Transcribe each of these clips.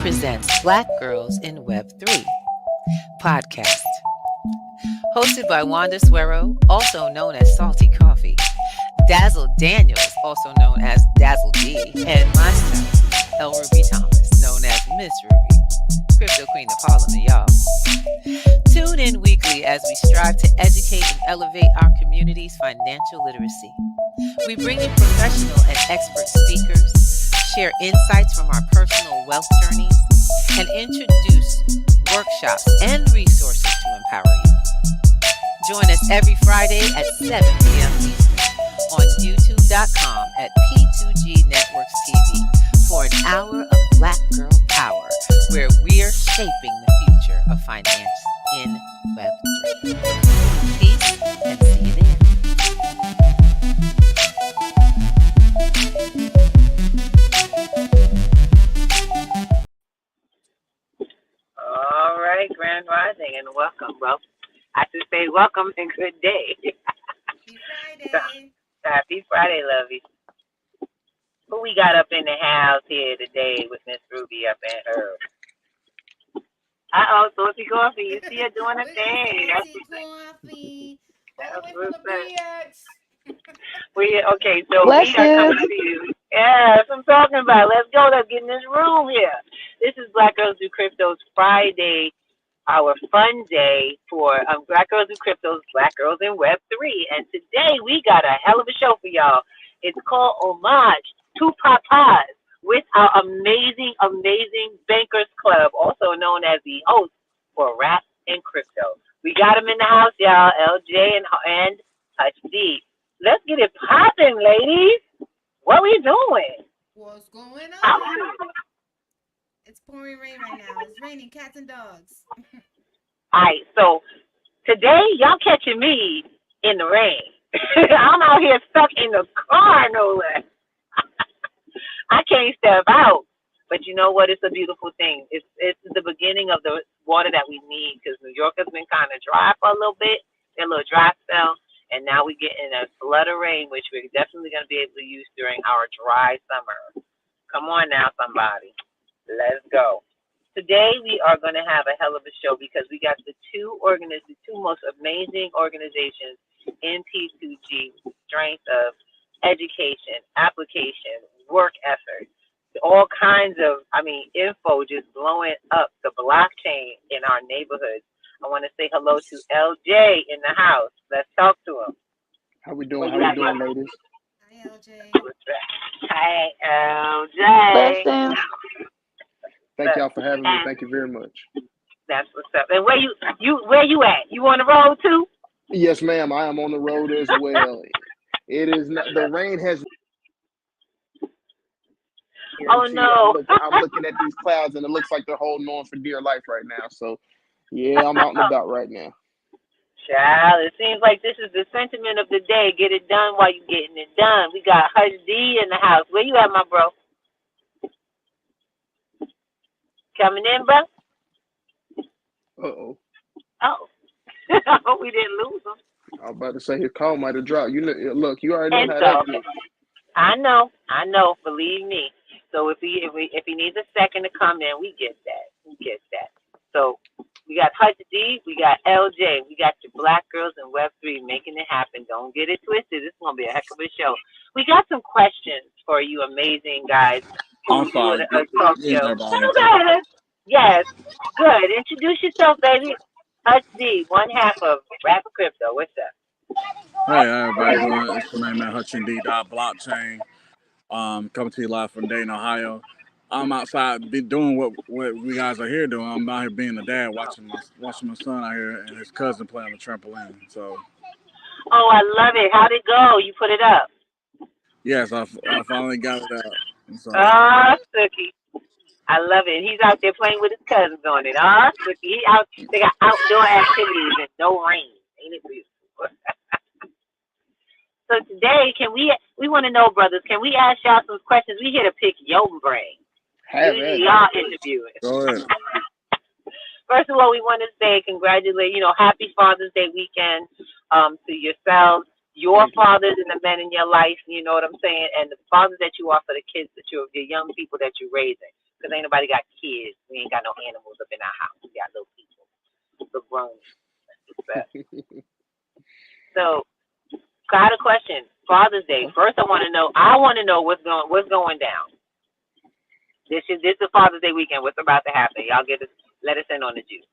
presents Black Girls in Web 3 podcast. Hosted by Wanda SUERO, also known as Salty Coffee, Dazzle Daniels, also known as Dazzle D, and myself, Elruby Thomas, known as Miss Ruby, Crypto Queen of Harlem, y'all. Tune in weekly as we strive to educate and elevate our community's financial literacy. We bring you professional and expert speakers, share insights from our personal wealth journeys, and introduce workshops and resources to empower you. Join us every Friday at 7 p.m. Eastern on youtube.com at P2G Networks TV for an hour of Black Girl Power, where we're shaping the future of finance in Web3. Peace and see you there. All right, Grand Rising, and welcome. Well, I should say welcome and good day. Happy Friday. Happy Friday, lovey. Who we got up in the house here today with Miss Ruby up in her? Salty Coffee. You see her doing a thing. Salty Coffee. All the way from the BX. Okay, so we are coming to you. Yeah, that's what I'm talking about. Let's go. Let's get in this room here. This is Black Girls Do Crypto's Friday, our fun day for Black Girls Do Crypto's Black Girls in Web 3. And today we got a hell of a show for y'all. It's called Homage to Papas with our amazing, amazing Bankers Club, also known as the host for Rap and Crypto. We got them in the house, y'all, LJ and Touch D. Let's get it popping, ladies. What we doing? What's going on? It's pouring rain right now. It's raining cats and dogs. All right, so today y'all catching me in the rain. I'm out here stuck in the car, no less. I can't step out, but you know what? It's a beautiful thing. It's the beginning of the water that we need, because New York has been kind of dry for a little bit, a little dry spell, and now we get in a flood of rain, which we're definitely going to be able to use during our dry summer. Come on now, somebody. Let's go. Today we are going to have a hell of a show because we got the two most amazing organizations in P2G, strength of education, application, work effort, all kinds of, info just blowing up the blockchain in our neighborhoods. I want to say hello to LJ in the house. Let's talk to him. How we doing? How we doing, ladies? Hi, LJ. Hi, LJ. Blessings. Thank y'all for having me. Thank you very much. That's what's up. And where you at? You on the road too? Yes, ma'am. I am on the road as well. It is not, the rain has. Oh no! I'm looking at these clouds and it looks like they're holding on for dear life right now. So, yeah, I'm out and about right now. Child, it seems like this is the sentiment of the day. Get it done while you're getting it done. We got Hush D in the house. Where you at, my bro? Coming in, bro? Uh-oh. Oh. I hope we didn't lose him. I was about to say his call might have dropped. You know, look, you already know how that is. I know. Believe me. So if he needs a second to come in, we get that. So we got Hutch D, we got LJ, we got your Black Girls in Web 3 making it happen. Don't get it twisted. This is gonna be a heck of a show. We got some questions for you, amazing guys. I'm sorry. Yes, good. Introduce yourself, baby. Hutch D, one half of Rap Crypto. What's up? Hey, everybody doing? It's your man, Hutch D. Blockchain. Coming to you live from Dayton, Ohio. I'm outside doing what we guys are here doing. I'm out here being a dad, watching my son out here and his cousin play on the trampoline. So. Oh, I love it. How'd it go? You put it up? Yes, I finally got it up. So. Sookie. I love it. He's out there playing with his cousins on it. Sookie. They got outdoor activities and no rain. Ain't it beautiful? So today, we want to know, brothers, can we ask y'all some questions? We here to pick your brain. Usually y'all interviewing. Go ahead. First of all, we want to say happy Father's Day weekend to yourselves, your fathers and the men in your life, you know what I'm saying, and the fathers that you are for the kids, the young people that you're raising. because ain't nobody got kids. We ain't got no animals up in our house. We got little people, little grown. So, got a question. Father's Day. First, I want to know. What's going down. This is the Father's Day weekend. What's about to happen? Y'all let us in on the juice.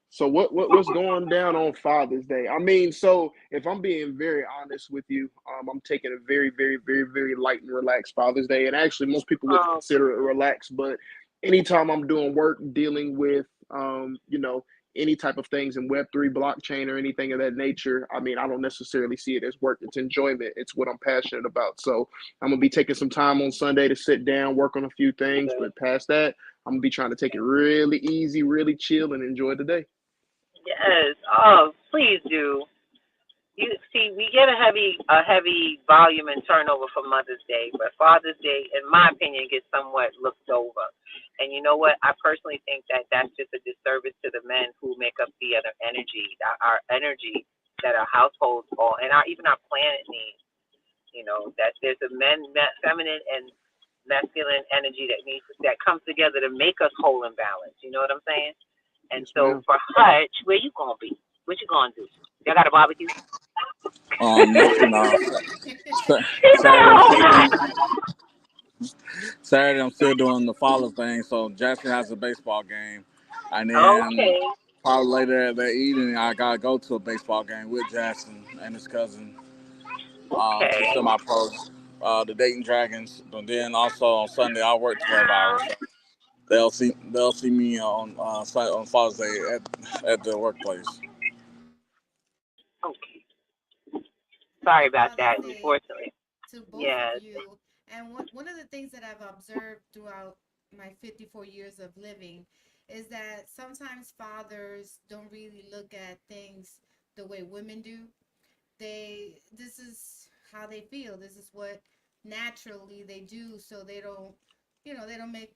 So what's going down on Father's Day? I mean, so if I'm being very honest with you, I'm taking a very, very, very, very light and relaxed Father's Day. And actually, most people wouldn't consider it relaxed, but anytime I'm doing work dealing with, any type of things in Web3, blockchain, or anything of that nature, I mean, I don't necessarily see it as work. It's enjoyment. It's what I'm passionate about. So I'm going to be taking some time on Sunday to sit down, work on a few things. But past that, I'm going to be trying to take it really easy, really chill, and enjoy the day. Yes. Oh, please do. You see, we get a heavy volume and turnover for Mother's Day, but Father's Day, in my opinion, gets somewhat looked over. And you know what? I personally think that that's just a disservice to the men who make up the other energy, our energy that our households and even our planet needs. You know, that there's a feminine and masculine energy that comes together to make us whole and balanced. You know what I'm saying? And so for Hutch, where you gonna be? What you gonna do? Y'all got a barbecue? Saturday I'm still doing the follow thing. So Jackson has a baseball game, and then probably later that evening I gotta go to a baseball game with Jackson and his cousin. To semi-pro, the Dayton Dragons. But then also on Sunday I work 12 hours. So they'll see me on Father's Day at the workplace. Okay. Sorry about that. Unfortunately. To both of you. And one of the things that I've observed throughout my 54 years of living is that sometimes fathers don't really look at things the way women do. This is how they feel. This is what naturally they do. So they don't, they don't make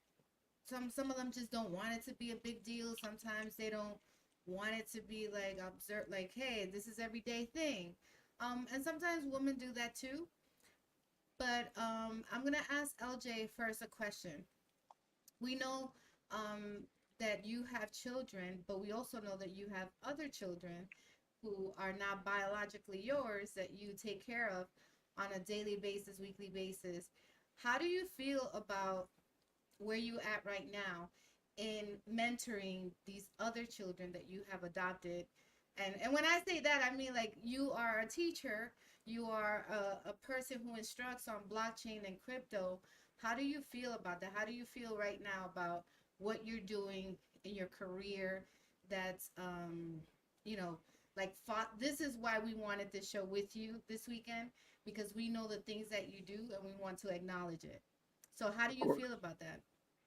some of them just don't want it to be a big deal. Sometimes they don't want it to be like observed, like, hey, this is everyday thing. And sometimes women do that too. But I'm gonna ask LJ first a question. We know that you have children, but we also know that you have other children who are not biologically yours that you take care of on a daily basis, weekly basis. How do you feel about where you at right now in mentoring these other children that you have adopted? And when I say that, I mean, like, you are a teacher, you are a person who instructs on blockchain and crypto. How do you feel about that? How do you feel right now about what you're doing in your career? That's this is why we wanted this show with you this weekend, because we know the things that you do and we want to acknowledge it. So how do you feel about that?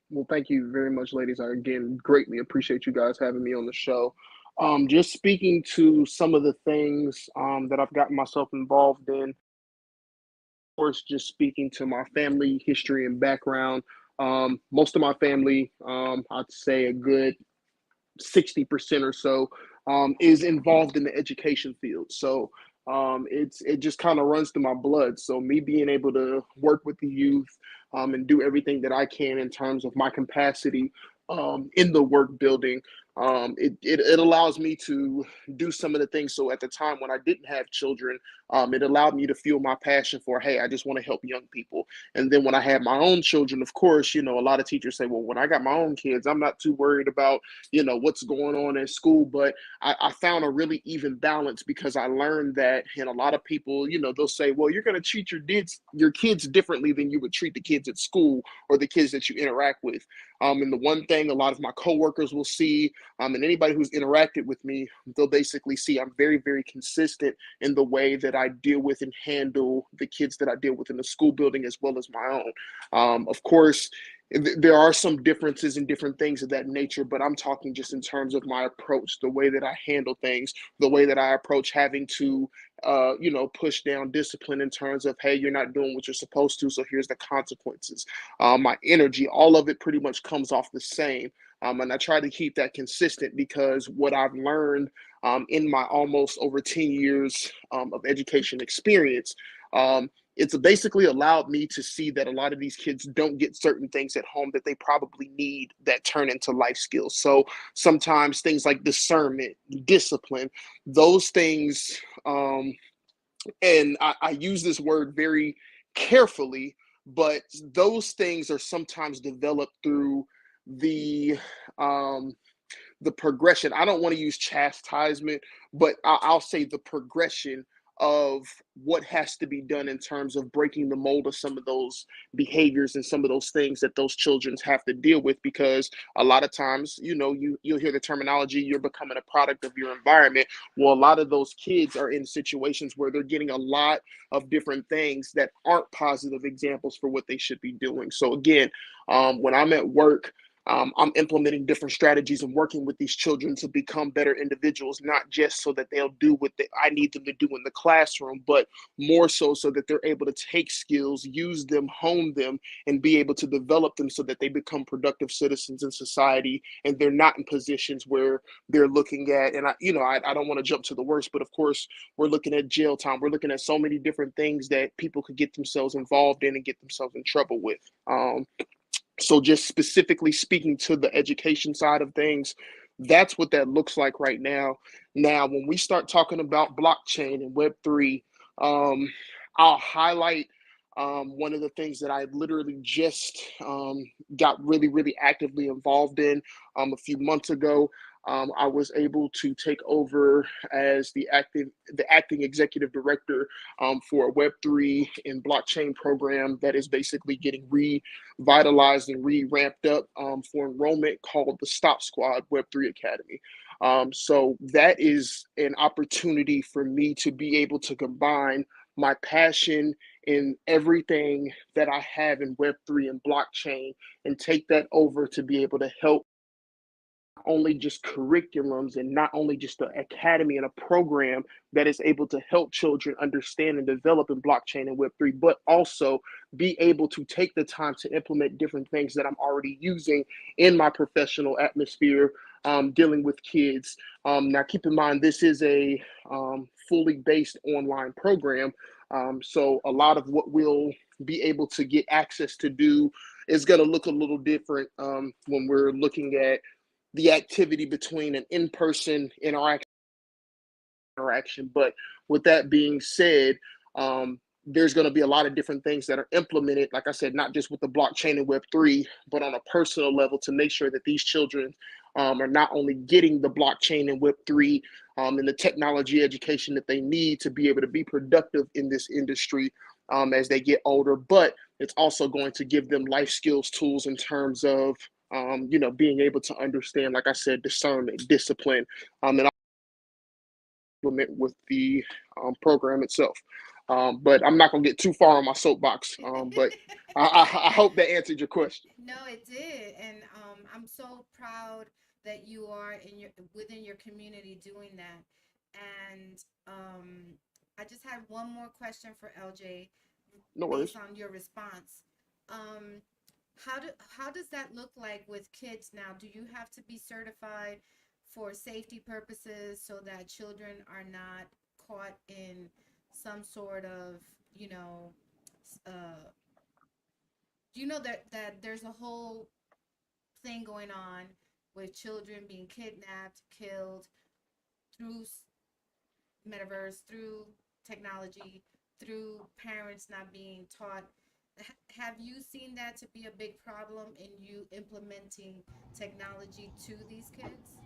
Well, thank you very much, ladies. I again greatly appreciate you guys having me on the show. Just speaking to some of the things that I've gotten myself involved in. Of course, just speaking to my family history and background. Most of my family, I'd say a good 60% or so, is involved in the education field. So it just kind of runs through my blood. So me being able to work with the youth and do everything that I can in terms of my capacity in the work building, it allows me to do some of the things. So at the time when I didn't have children, it allowed me to feel my passion for, hey, I just want to help young people. And then when I had my own children, of course, a lot of teachers say, well, when I got my own kids, I'm not too worried about, what's going on at school. But I found a really even balance, because I learned that, and a lot of people, they'll say, well, you're going to treat your kids differently than you would treat the kids at school or the kids that you interact with. And the one thing a lot of my coworkers will see, and anybody who's interacted with me, they'll basically see I'm very, very consistent in the way that I deal with and handle the kids that I deal with in the school building as well as my own. Of course, there are some differences in different things of that nature, but I'm talking just in terms of my approach, the way that I handle things, the way that I approach having to, push down discipline in terms of, hey, you're not doing what you're supposed to, so here's the consequences. My energy, all of it pretty much comes off the same. And I try to keep that consistent, because what I've learned in my almost over 10 years of education experience, it's basically allowed me to see that a lot of these kids don't get certain things at home that they probably need that turn into life skills. So sometimes things like discernment, discipline, those things, and I use this word very carefully, but those things are sometimes developed through the um, the progression. I don't want to use chastisement, but I'll say the progression of what has to be done in terms of breaking the mold of some of those behaviors and some of those things that those children have to deal with. Because a lot of times, you'll hear the terminology, you're becoming a product of your environment. Well, a lot of those kids are in situations where they're getting a lot of different things that aren't positive examples for what they should be doing. So again, when I'm at work, I'm implementing different strategies and working with these children to become better individuals, not just so that they'll do what I need them to do in the classroom, but more so that they're able to take skills, use them, hone them, and be able to develop them so that they become productive citizens in society, and they're not in positions where they're looking at, and I don't want to jump to the worst, but of course, we're looking at jail time. We're looking at so many different things that people could get themselves involved in and get themselves in trouble with. So just specifically speaking to the education side of things, that's what that looks like right now. Now, when we start talking about blockchain and Web3, um, I'll highlight one of the things that I literally just got really, really actively involved in a few months ago. I was able to take over as the acting executive director for a Web3 and blockchain program that is basically getting revitalized and re-ramped up for enrollment, called the Stop Squad Web3 Academy. So that is an opportunity for me to be able to combine my passion in everything that I have in Web3 and blockchain, and take that over to be able to help only just curriculums and not only just an academy and a program that is able to help children understand and develop in blockchain and Web3, but also be able to take the time to implement different things that I'm already using in my professional atmosphere, dealing with kids. Now, keep in mind, this is a fully based online program. So a lot of what we'll be able to get access to do is going to look a little different when we're looking at the activity between an in-person interaction. But with that being said, there's going to be a lot of different things that are implemented, like I said, not just with the blockchain and Web3, but on a personal level, to make sure that these children are not only getting the blockchain and Web3 and the technology education that they need to be able to be productive in this industry as they get older, but it's also going to give them life skills tools in terms of being able to understand, like I said, discernment, discipline, and implement with the program itself. But I'm not going to get too far on my soapbox. But I hope that answered your question. No, it did, and I'm so proud that you are within your community doing that. And I just had one more question for LJ, No based worries. on your response. Um, how does that look like with kids now? Do you have to be certified for safety purposes so that children are not caught in some sort of, you know, uh, that there's a whole thing going on with children being kidnapped, killed through metaverse, through technology, through parents not being taught. Have you seen that to be a big problem in you implementing technology to these kids?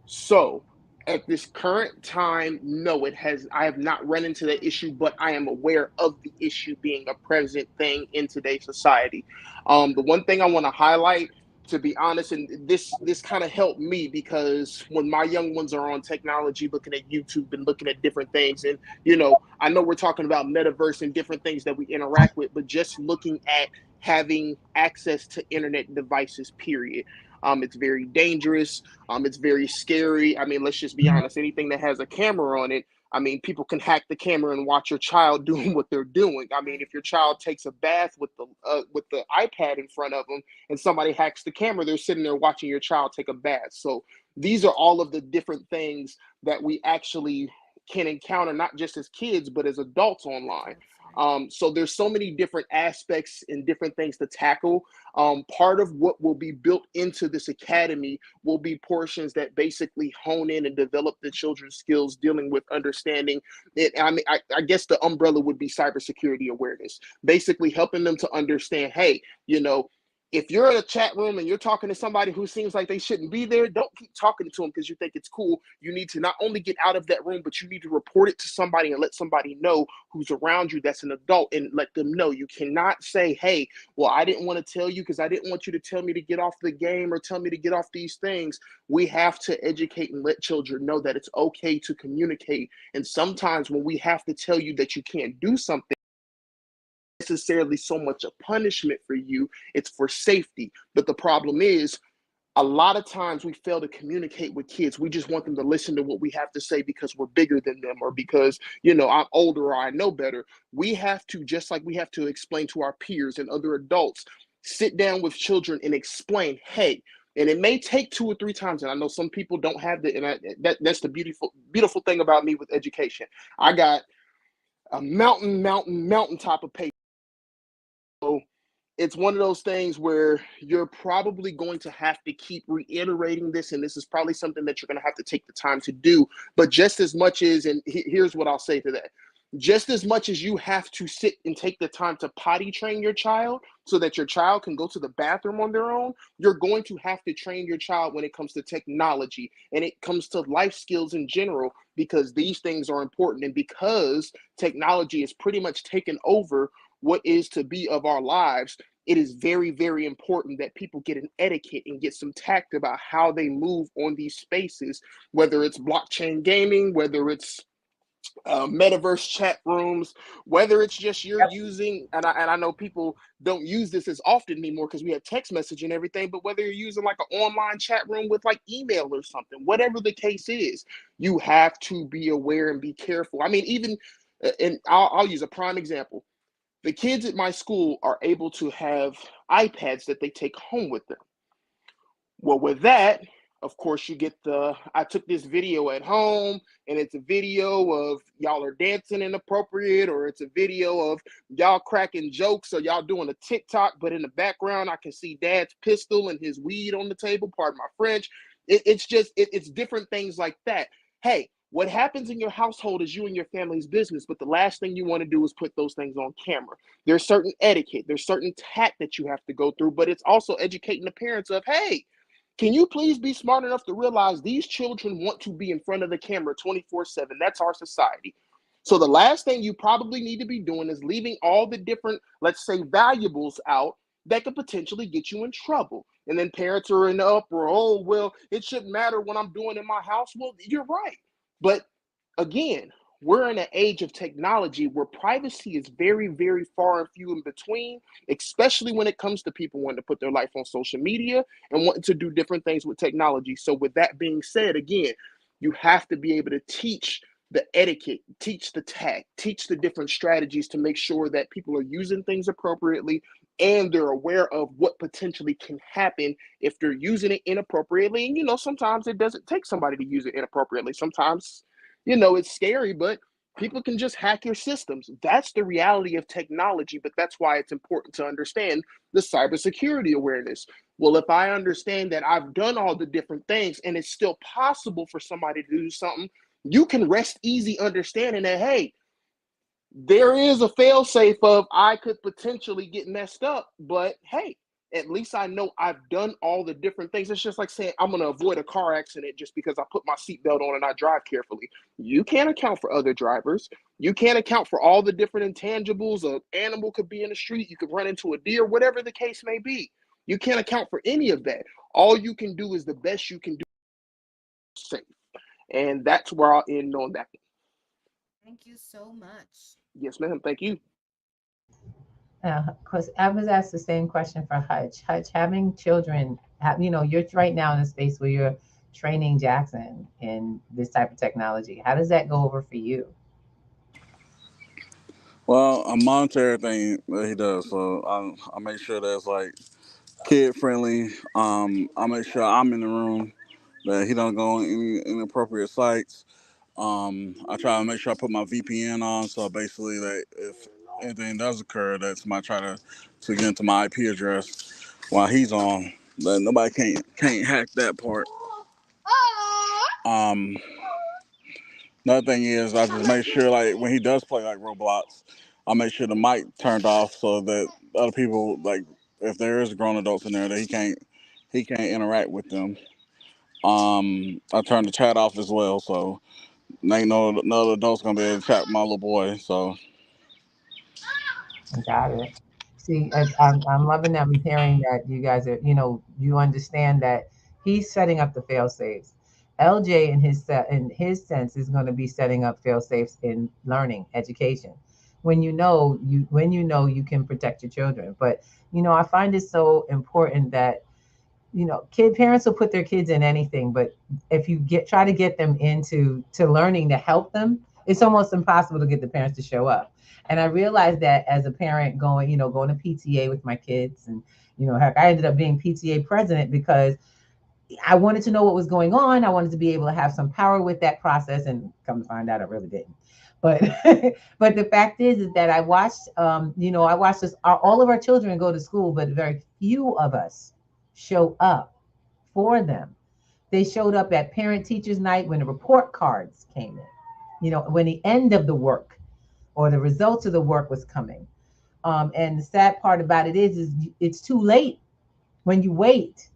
So at this current time, no, it has. I have not run into the Okay. issue, but I am aware of the issue being a present thing in today's society. The one thing I want to highlight, to be honest, and this kind of helped me, because when my young ones are on technology, looking at YouTube and looking at different things, and I know we're talking about metaverse and different things that we interact with, but just looking at having access to internet devices, period. It's very dangerous. It's very scary. I mean, let's just be honest. Anything that has a camera on it, I mean, people can hack the camera and watch your child doing what they're doing. I mean, Right. if your child takes a bath with the iPad in front of them, and somebody hacks the camera, they're sitting there watching your child take a bath. So these are all of the different things that we actually can encounter, not just as kids, but as adults online. Adults. So there's so many different aspects and different things to tackle. Part of what will be built into this academy will be portions that basically hone in and develop the children's skills dealing with understanding it. I mean, I guess the umbrella would be cybersecurity awareness, basically helping them to understand, hey, you know, if you're in a chat room and you're talking to somebody who seems like they shouldn't be there, don't keep talking to them because you think it's cool. You need to not only get out of that room, but you need to report it to somebody and let somebody know who's around you that's an adult and let them know. You cannot say, hey, well, I didn't want to tell you because I didn't want you to tell me to get off the game or tell me to get off these things. We have to educate and let children know that it's okay to communicate. And sometimes when we have to tell you that you can't do something, necessarily so much a punishment for you, it's for safety. But the problem is, a lot of times we fail to communicate with kids. We just want them to listen to what we have to say because we're bigger than them or because, you know, I'm older or I know better. We have to, just like we have to explain to our peers and other adults, sit down with children and explain, hey, and it may take 2 or 3 times. And I know some people don't have the, and that's the beautiful thing about me with education. I got a mountain top of paper. So it's one of those things where you're probably going to have to keep reiterating this, and this is probably something that you're going to have to take the time to do. But just as much as, and here's what I'll say to that, just as much as you have to sit and take the time to potty train your child so that your child can go to the bathroom on their own, you're going to have to train your child when it comes to technology and it comes to life skills in general, because these things are important. And because technology has pretty much taken over what is to be of our lives, it is very, very important that people get an etiquette and get some tact about how they move on these spaces, whether it's blockchain gaming, whether it's metaverse chat rooms, whether it's just you're using, and I know people don't use this as often anymore because we have text message and everything, but whether you're using like an online chat room with like email or something, whatever the case is, you have to be aware and be careful. I mean, even, and I'll use a prime example. The kids at my school are able to have iPads that they take home with them. Well, with that, of course, you get the, I took this video at home and it's a video of y'all are dancing inappropriate, or it's a video of y'all cracking jokes or y'all doing a TikTok, but in the background, I can see dad's pistol and his weed on the table, pardon my French. It's different things like that. Hey, what happens in your household is you and your family's business, but the last thing you want to do is put those things on camera. There's certain etiquette, there's certain tact that you have to go through, but it's also educating the parents of, hey, can you please be smart enough to realize these children want to be in front of the camera 24/7? That's our society. So the last thing you probably need to be doing is leaving all the different, let's say, valuables out that could potentially get you in trouble. And then parents are in the uproar, oh, well, it shouldn't matter what I'm doing in my house. Well, you're right. But again, we're in an age of technology where privacy is very, very far and few in between, especially when it comes to people wanting to put their life on social media and wanting to do different things with technology. So, with that being said, again, you have to be able to teach the etiquette, teach the tact, teach the different strategies to make sure that people are using things appropriately and they're aware of what potentially can happen if they're using it inappropriately. And, you know, sometimes it doesn't take somebody to use it inappropriately. Sometimes, you know, it's scary, but people can just hack your systems. That's the reality of technology, but that's why it's important to understand the cybersecurity awareness. Well, if I understand that I've done all the different things and it's still possible for somebody to do something, you can rest easy understanding that, hey, there is a fail safe of I could potentially get messed up, but hey, at least I know I've done all the different things. It's just like saying I'm going to avoid a car accident just because I put my seatbelt on and I drive carefully. You can't account for other drivers. You can't account for all the different intangibles. An animal could be in the street. You could run into a deer, whatever the case may be. You can't account for any of that. All you can do is the best you can do safe. And that's where I'll end on that. Thank you so much. Yes, ma'am. Thank you. Because I was asked the same question for Hutch. Hutch, having children, you're right now in a space where you're training Jackson in this type of technology. How does that go over for you? Well, I monitor everything that he does, so I make sure that's like kid friendly. I make sure I'm in the room, that he don't go on any inappropriate sites. I try to make sure I put my VPN on, so basically that anything does occur that somebody try to get into my IP address while he's on, but nobody can't hack that part. Um, Another thing is I just make sure like when he does play like Roblox, I make sure the mic turned off so that other people like if there is grown adults in there that he can't interact with them. I turned the chat off as well, so ain't no other adults gonna be able to chat with my little boy. So Got it. See, I'm loving that. I'm hearing that you guys are, you understand that he's setting up the fail safes. LJ in his sense is going to be setting up fail safes in learning education. When you can protect your children. But I find it so important that kid parents will put their kids in anything, but if you try to get them into to learning to help them, it's almost impossible to get the parents to show up. And I realized that as a parent going to PTA with my kids, and heck, I ended up being PTA president because I wanted to know what was going on. I wanted to be able to have some power with that process, and come to find out, I really didn't. But but the fact is that I watched this. All of our children go to school, but very few of us show up for them. They showed up at parent teachers night when the report cards came in. When the end of the work or the results of the work was coming. And the sad part about it is it's too late when you wait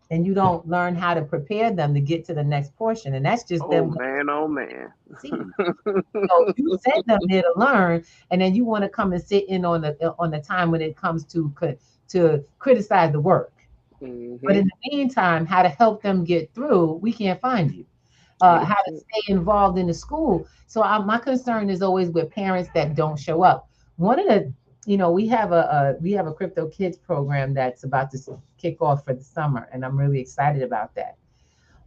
and you don't learn how to prepare them to get to the next portion. And that's just Oh them man, oh man. see. So you send them there to learn, and then you want to come and sit in on the time when it comes to criticize the work. But Hmm. in the meantime, how to help them get through, we can't find you. How to 100%. stay involved in the school. So my concern is always with parents that don't show up. One of the, we have a crypto kids program that's about to kick off for the summer, and I'm really excited about that.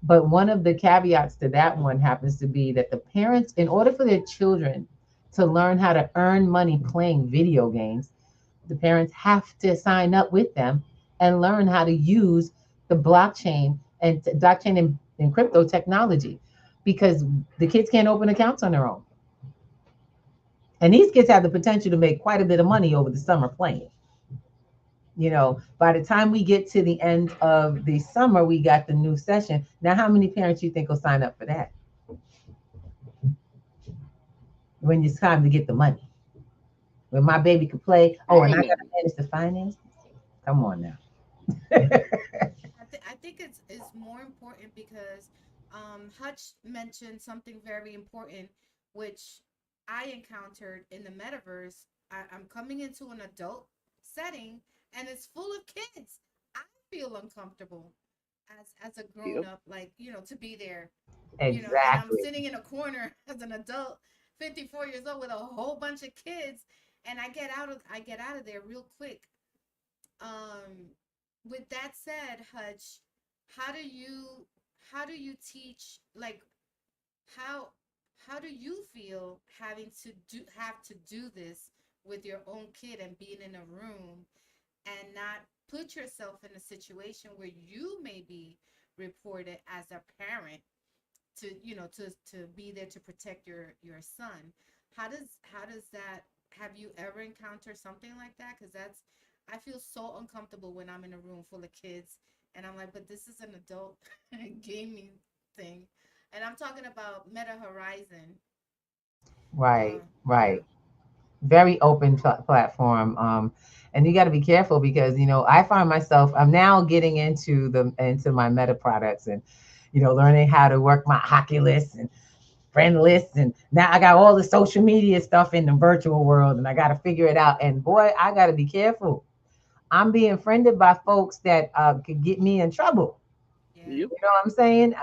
But one of the caveats to that one happens to be that the parents, in order for their children to learn how to earn money playing video games, the parents have to sign up with them and learn how to use the blockchain and crypto technology, because the kids can't open accounts on their own. And these kids have the potential to make quite a bit of money over the summer playing. By the time we get to the end of the summer, we got the new session. Now, how many parents you think will sign up for that when it's time to get the money? When my baby could play, oh, and I got to Dang. manage the finances? Come on now. I think it's more important because Hutch mentioned something very important, which I encountered in the metaverse. I'm coming into an adult setting and it's full of kids. I feel uncomfortable as a grown Yep. up, like to be there, and I'm Exactly. sitting in a corner as an adult, 54 years old, with a whole bunch of kids, and I get out of there real quick. um, with that said, Hutch, how do you how do you teach, like, how how do you feel having to do this with your own kid and being in a room and not put yourself in a situation where you may be reported as a parent to be there to protect your son? How does that, have you ever encountered something like that? Because that's, I feel so uncomfortable when I'm in a room full of kids and I'm like, but this is an adult gaming thing, and I'm talking about Meta Horizon. Right, Yeah. right. Very open platform. And you got to be careful because I find myself, I'm now getting into my meta products, and learning how to work my hockey lists and friend lists, and now I got all the social media stuff in the virtual world, and I got to figure it out. And boy, I got to be careful. I'm being friended by folks that could get me in trouble. Yeah. Yep. You know what I'm saying?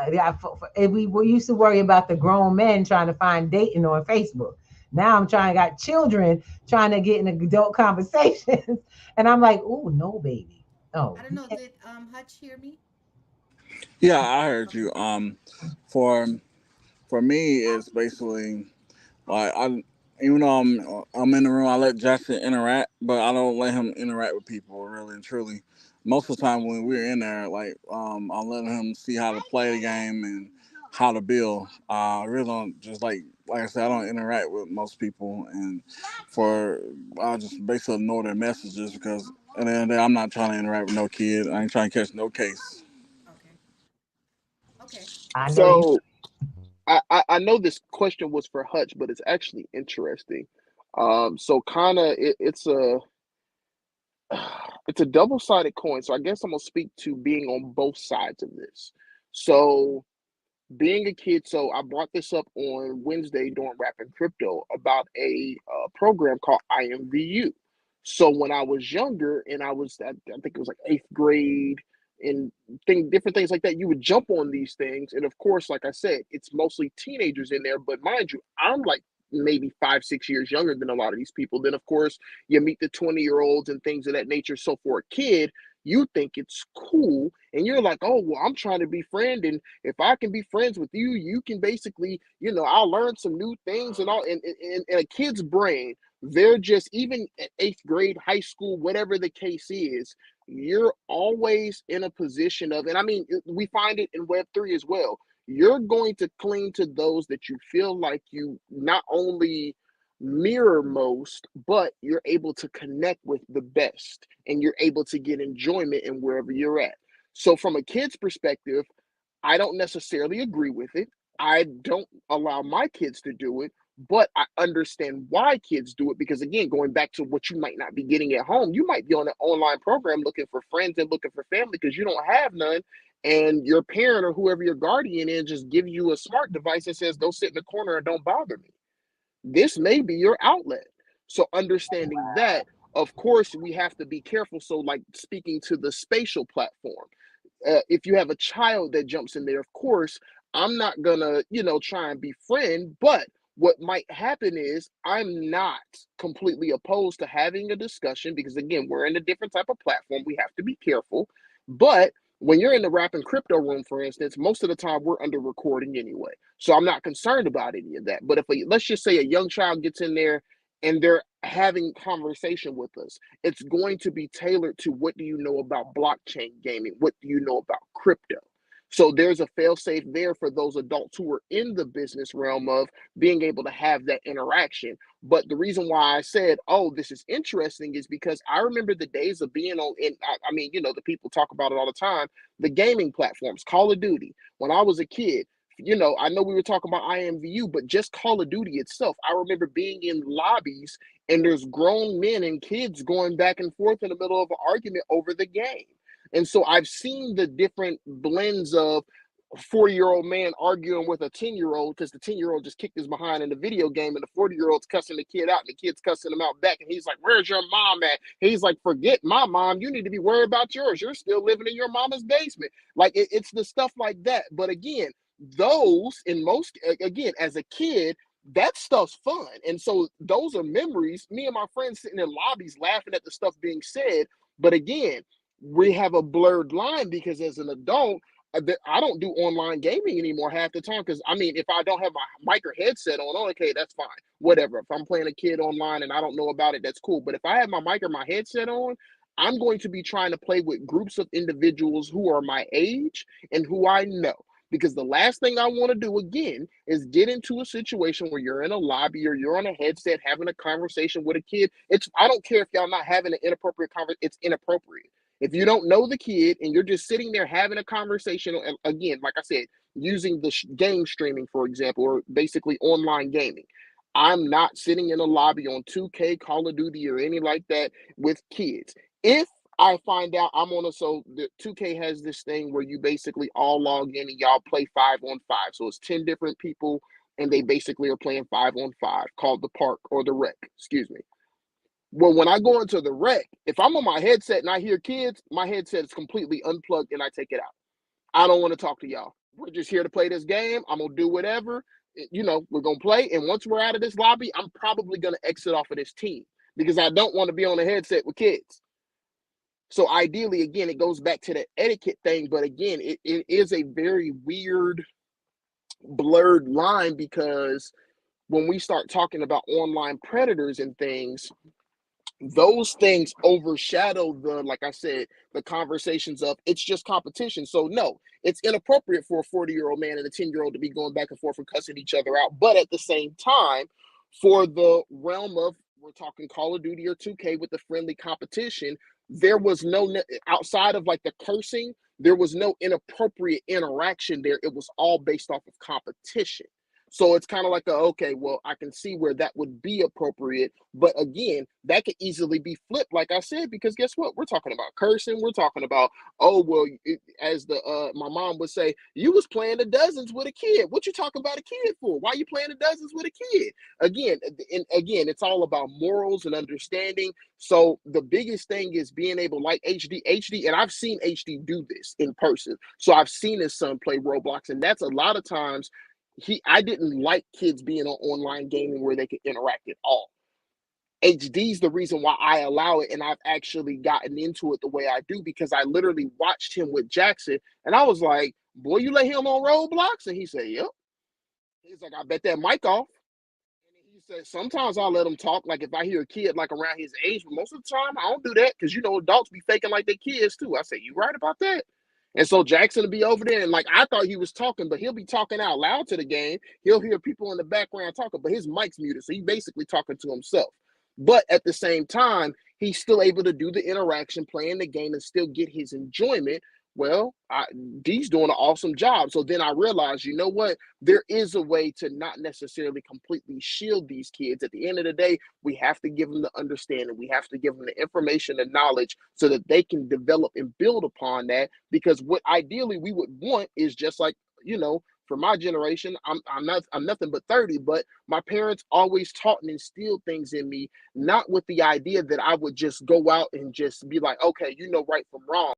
We used to worry about the grown men trying to find dating on Facebook. Now got children trying to get in adult conversations. And I'm like, oh, no, baby. I Oh, don't know. Did Hutch hear me? yeah, I heard Okay. you. For for me, it's basically like I, even though I'm in the room, I let Jackson interact, but I don't let him interact with people really and truly. Most of the time when we're in there, like I'm letting him see how to play the game and how to build. I really don't just like I said, I don't interact with most people, and for I just basically ignore their messages because at the end of the day, I'm not trying to interact with no kid. I ain't trying to catch no case. Okay. Okay. I know you. So I know this question was for Hutch, but it's actually interesting. So kind of it's a it's a double-sided coin. So I guess I'm gonna speak to being on both sides of this. So being a kid, so I brought this up on Wednesday during Rapping Crypto about a program called IMVU. So when I was younger and I think it was like eighth grade and different things like that, you would jump on these things. And of course, like I said, it's mostly teenagers in there. But mind you, I'm like maybe 5, 6 years younger than a lot of these people. Then, of course, you meet the 20-year-olds and things of that nature. So for a kid, you think it's cool and you're like, oh, well, I'm trying to be friend. And if I can be friends with you, you can basically, I'll learn some new things and all. And in a kid's brain, they're just, even at eighth grade, high school, whatever the case is, you're always in a position of, and I mean, we find it in Web3 as well. You're going to cling to those that you feel like you not only mirror most, but you're able to connect with the best and you're able to get enjoyment in wherever you're at. So, from a kid's perspective, I don't necessarily agree with it. I don't allow my kids to do it, but I understand why kids do it because, again, going back to what you might not be getting at home, you might be on an online program looking for friends and looking for family because you don't have none. And your parent or whoever your guardian is just gives you a smart device that says, go sit in the corner and don't bother me. This may be your outlet. So, understanding that, of course, we have to be careful. So, like speaking to the spatial platform, if you have a child that jumps in there, of course, I'm not gonna, try and befriend, but what might happen is I'm not completely opposed to having a discussion because again, we're in a different type of platform. We have to be careful. But when you're in the rap and crypto room, for instance, most of the time we're under recording anyway. So I'm not concerned about any of that. But if let's just say a young child gets in there and they're having conversation with us, it's going to be tailored to what do you know about blockchain gaming? What do you know about crypto? So there's a fail-safe there for those adults who are in the business realm of being able to have that interaction. But the reason why I said, oh, this is interesting is because I remember the days of being on, and I mean, the people talk about it all the time, the gaming platforms, Call of Duty. When I was a kid, I know we were talking about IMVU, but just Call of Duty itself, I remember being in lobbies and there's grown men and kids going back and forth in the middle of an argument over the game. And so I've seen the different blends of a 40-year-old man arguing with a 10-year-old because the 10-year-old just kicked his behind in the video game and the 40-year-old's cussing the kid out and the kid's cussing him out back. And he's like, where's your mom at? He's like, forget my mom. You need to be worried about yours. You're still living in your mama's basement. Like it's the stuff like that. But again, those in most, again, as a kid, that stuff's fun. And so those are memories. Me and my friends sitting in lobbies laughing at the stuff being said. But again, we have a blurred line because as an adult, I don't do online gaming anymore half the time because I mean, if I don't have my mic or headset on, oh, okay, that's fine, whatever. If I'm playing a kid online and I don't know about it, that's cool. But if I have my mic or my headset on, I'm going to be trying to play with groups of individuals who are my age and who I know. Because the last thing I want to do again is get into a situation where you're in a lobby or you're on a headset having a conversation with a kid. I don't care if y'all not having an inappropriate conversation, it's inappropriate. If you don't know the kid and you're just sitting there having a conversation, and again, like I said, using the game streaming, for example, or basically online gaming, I'm not sitting in a lobby on 2K, Call of Duty, or any like that with kids. If I find out I'm on so the 2K has this thing where you basically all log in and y'all play 5-on-5. So it's 10 different people and they basically are playing 5-on-5 called the park or the rec, excuse me. Well, when I go into the rec, if I'm on my headset and I hear kids, my headset is completely unplugged and I take it out. I don't want to talk to y'all. We're just here to play this game. I'm going to do whatever. We're going to play. And once we're out of this lobby, I'm probably going to exit off of this team because I don't want to be on a headset with kids. So ideally, again, it goes back to the etiquette thing. But again, it is a very weird, blurred line because when we start talking about online predators and things, those things overshadow the, like I said, the conversations of it's just competition. So no, it's inappropriate for a 40-year-old man and a 10-year-old to be going back and forth and cussing each other out. But at the same time, for the realm of, we're talking Call of Duty or 2K with the friendly competition, there was no, outside of like the cursing, there was no inappropriate interaction there. It was all based off of competition. So it's kind of like, okay, well, I can see where that would be appropriate. But again, that could easily be flipped, like I said, because guess what? We're talking about cursing. We're talking about, oh, well, as the my mom would say, you was playing the dozens with a kid. What you talking about a kid for? Why you playing the dozens with a kid? Again, and again, it's all about morals and understanding. So the biggest thing is being able, like HD, and I've seen HD do this in person. So I've seen his son play Roblox, and that's a lot of times I didn't like kids being on online gaming where they could interact at all. HD's the reason why I allow it, and I've actually gotten into it the way I do because I literally watched him with Jackson, and I was like, "Boy, you let him on Roblox?" And he said, "Yep." He's like, "I bet that mic off." And he said, "Sometimes I'll let him talk, like if I hear a kid like around his age, but most of the time I don't do that because you know adults be faking like they kids too." I said, "You right about that." And so Jackson will be over there, and like I thought he was talking, but he'll be talking out loud to the game. He'll hear people in the background talking, but his mic's muted, so he's basically talking to himself. But at the same time, he's still able to do the interaction, playing the game, and still get his enjoyment. Well, D's doing an awesome job. So then I realized, you know what? There is a way to not necessarily completely shield these kids. At the end of the day, we have to give them the understanding. We have to give them the information and knowledge so that they can develop and build upon that. Because what ideally we would want is just like, you know, for my generation, I'm nothing but 30, but my parents always taught and instilled things in me, not with the idea that I would just go out and just be like, okay, you know right from wrong,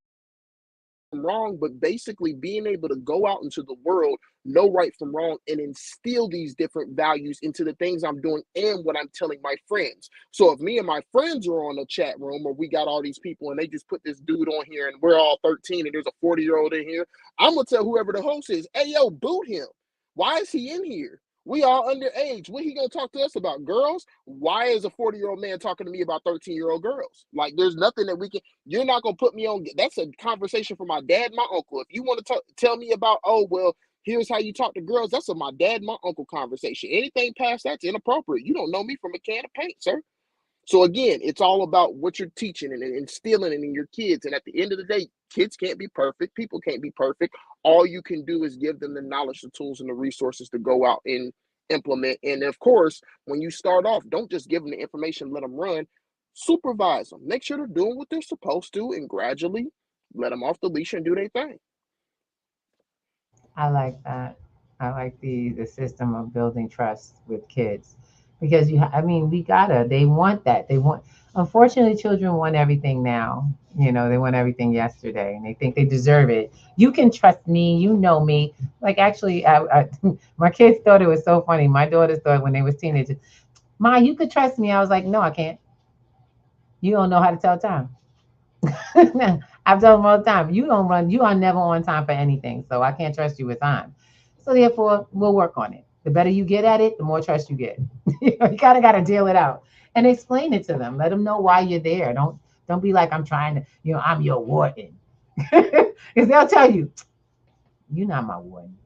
but basically being able to go out into the world, know right from wrong, and instill these different values into the things I'm doing and what I'm telling my friends. So if me and my friends are on a chat room or we got all these people and they just put this dude on here and we're all 13 and there's a 40-year-old in here, I'm gonna tell whoever the host is, hey yo, boot him. Why is he in here? We all underage. What he gonna talk to us about? Girls? Why is a 40-year-old man talking to me about 13-year-old girls? Like, there's nothing that we can. You're not gonna put me on. That's a conversation for my dad, and my uncle. If you want to tell me about, oh well, here's how you talk to girls. That's a my dad, and my uncle conversation. Anything past that's inappropriate. You don't know me from a can of paint, sir. So again, it's all about what you're teaching and instilling it in your kids. And at the end of the day, kids can't be perfect. People can't be perfect. All you can do is give them the knowledge, the tools, and the resources to go out and implement. And of course, when you start off, don't just give them the information, let them run. Supervise them. Make sure they're doing what they're supposed to, and gradually let them off the leash and do their thing. I like that. I like the system of building trust with kids because I mean, we gotta. They want that. They want. Unfortunately, children want everything now. You know, they want everything yesterday, and they think they deserve it. You can trust me. You know me. Like actually, my kids thought it was so funny. My daughters thought when they was teenagers, Ma, you could trust me. I was like, no, I can't. You don't know how to tell time. I've told them all the time, you don't run, you are never on time for anything. So I can't trust you with time. So therefore, we'll work on it. The better you get at it, the more trust you get. You kind of got to deal it out and explain it to them. Let them know why you're there. Don't be like I'm trying to, I'm your warden. Because they'll tell you, you're not my warden.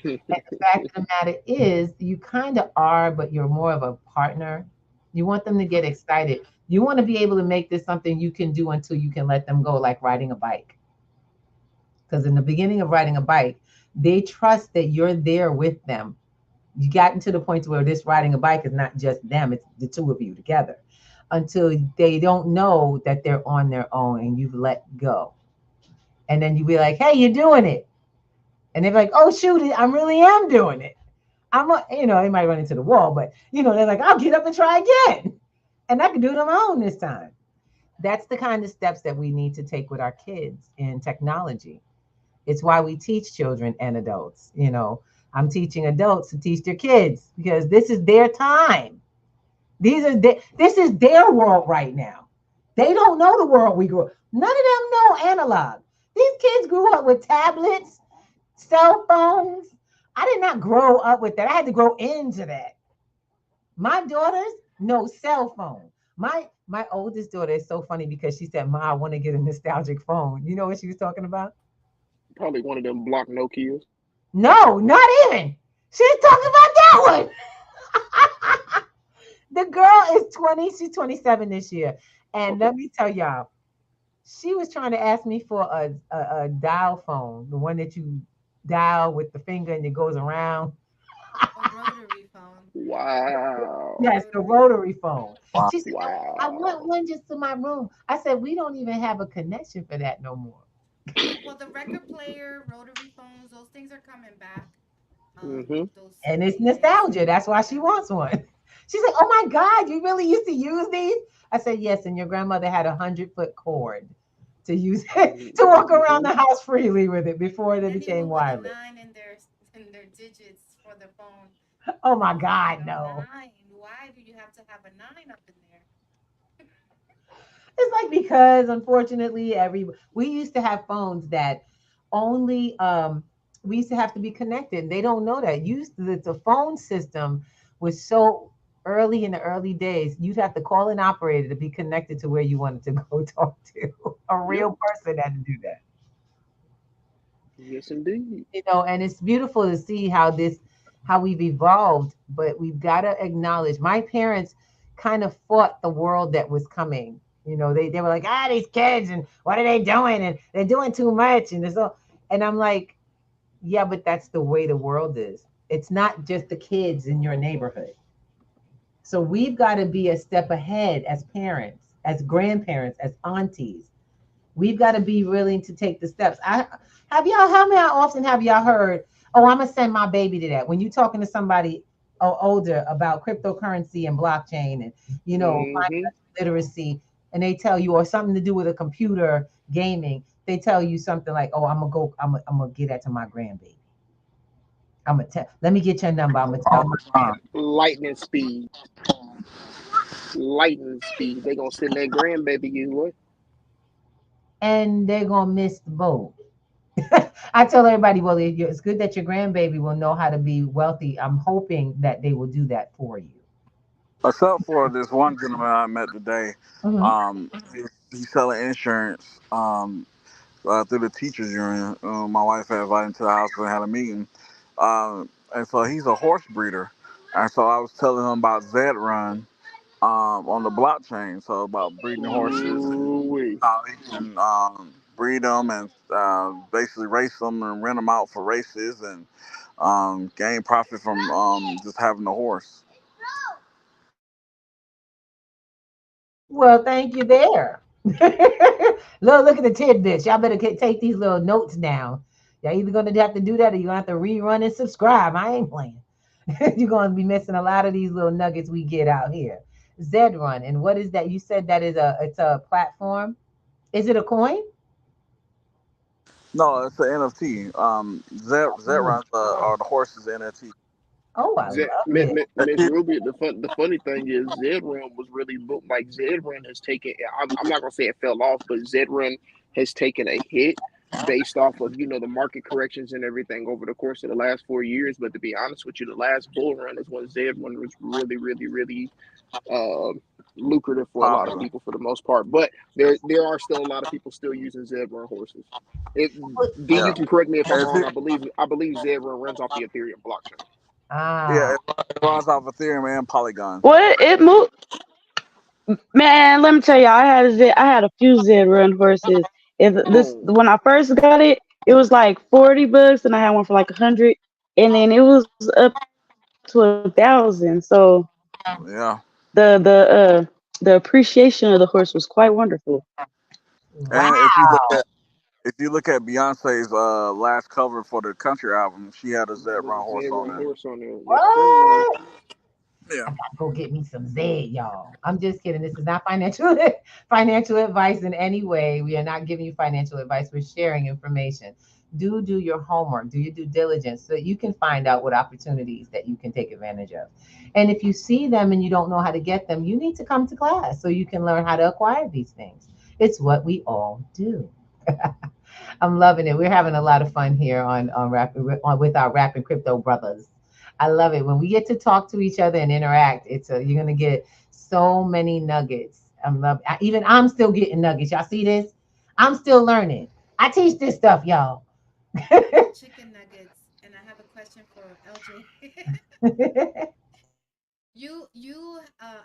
And the fact of the matter is, you kind of are, but you're more of a partner. You want them to get excited. You want to be able to make this something you can do until you can let them go, like riding a bike. Because in the beginning of riding a bike, they trust that you're there with them. You gotten to the point where this riding a bike is not just them, it's the two of you together. Until they don't know that they're on their own and you've let go. And then you be like, hey, you're doing it. And they're like, oh, shoot, I really am doing it. They might run into the wall, but, they're like, I'll get up and try again. And I can do it on my own this time. That's the kind of steps that we need to take with our kids in technology. It's why we teach children and adults. I'm teaching adults to teach their kids because this is their time. This is their world right now. They don't know the world we grew up. None of them know analog. These kids grew up with tablets, cell phones. I did not grow up with that. I had to grow into that. My daughters, no cell phone. My My oldest daughter is so funny because she said, "Ma, I want to get a nostalgic phone." You know what she was talking about? Probably one of them block Nokias. No, not even. She's talking about that one. The girl is 20. She's 27 this year. And Okay. let me tell y'all, she was trying to ask me for a dial phone, the one that you dial with the finger and it goes around. A rotary phone. Wow. Yes, the Rotary. rotary phone. Wow. She said, I want Wow. one just to my room. I said, we don't even have a connection for that no more. Well, the record player, rotary phones, those things are coming back. Hmm. Those And it's CDs. nostalgia. That's why she Yeah. wants one. She's like, oh my God, you really used to use these? I said, yes. And your grandmother had 100-foot cord to use it to walk around Hmm. the house freely with it before And it anyone became with a wireless. nine in their digits for the phone. Oh my I was like, God, a no. nine? Why do you have to have a nine up in there? It's like because unfortunately every we used to have phones that only we used to have to be connected. They don't know that. Used to the phone system was so early in the early days, you'd have to call an operator to be connected to where you wanted to go talk to. A Yep. real person had to do that. Yes, indeed. And it's beautiful to see how we've evolved, but we've got to acknowledge my parents kind of fought the world that was coming. They were like, these kids, and what are they doing, and they're doing too much, and and I'm like, yeah, but that's the way the world is. It's not just the kids in your neighborhood. So we've got to be a step ahead as parents, as grandparents, as aunties. We've got to be willing to take the steps. I have y'all. How many often have y'all heard? Oh, I'm gonna send my baby to that. When you're talking to somebody older about cryptocurrency and blockchain and Hmm. financial literacy, and they tell you, or something to do with a computer gaming, they tell you something like, "Oh, I'm gonna get that to my grandbaby. I'm gonna tell. Let me get your number. I'm gonna All tell my the time. Lightning speed. Lightning speed. They gonna send that grandbaby you what? and they're gonna miss the boat." I tell everybody, well, it's good that your grandbaby will know how to be wealthy. I'm hoping that they will do that for you. Except for this one gentleman I met today. Hmm. He's selling insurance through the teachers union. My wife had invited him to the house and had a meeting. And so he's a horse breeder. And so I was telling him about Zed Run on the blockchain. So about breeding horses and Ooh-wee. how he can breed them and basically race them and rent them out for races and gain profit from just having a horse. Well, thank you there. Look at the tidbits. Y'all better take these little notes down. Y'all either going to have to do that or you're going to have to rerun and subscribe. I ain't playing. You're going to be missing a lot of these little nuggets we get out here. Zed Run. And what is that? You said that it's a platform. Is it a coin? No, it's an NFT. Zed Oh, runs are the horses NFT. oh, I love it. Miss Ruby, the funny thing is Zedrun was really like Zedrun has taken. I'm not gonna say it fell off, but Zedrun has taken a hit based off of the market corrections and everything over the course of the last 4 years. But to be honest with you, the last bull run is when Zedrun was really, really, really uh, lucrative for a lot of Popular. people for the most part. But there are still a lot of people still using Zedrun horses. It, D, Yeah. you can correct me if I'm And wrong. I believe Zedrun runs off the Ethereum blockchain. Ah, yeah, it runs off Ethereum and Polygon. Well, it moved. Man, let me tell you, I had a few Zed Run horses. If this Oh. when I first got it, it was like $40, and I had one for like 100, and then it was up to 1,000. So Yeah. the appreciation of the horse was quite wonderful. And if you look wow. at Beyonce's last cover for the country album, she had a Zed With a Run horse on zebra there. horse on there. Yes, sir. What? Yeah. I gotta go get me some Zed, y'all. I'm just kidding. This is not financial financial advice in any way. We are not giving you financial advice. We're sharing information. Do your homework. Do your due diligence so that you can find out what opportunities that you can take advantage of. And if you see them and you don't know how to get them, you need to come to class so you can learn how to acquire these things. It's what we all do. I'm loving it. We're having a lot of fun here on with our rap and crypto brothers. I love it when we get to talk to each other and interact. You're gonna get so many nuggets. Even I'm still getting nuggets. Y'all see this? I'm still learning. I teach this stuff, y'all. Chicken nuggets. And I have a question for LJ.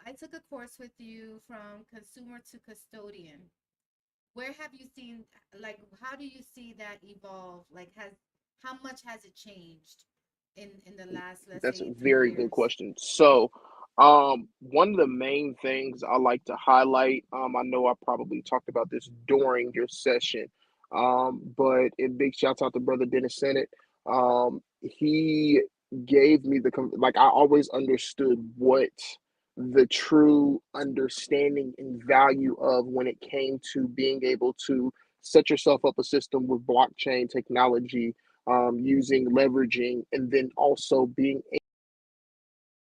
I took a course with you from consumer to custodian. Where have you seen, like, how do you see that evolve? Like, how much has it changed in the last, let's That's a say, three very good years? question. So, one of the main things I like to highlight, I know I probably talked about this during your session, but a big shout out to Brother Dennis Sennett. He gave me like I always understood what the true understanding and value of when it came to being able to set yourself up a system with blockchain technology, using leveraging, and then also being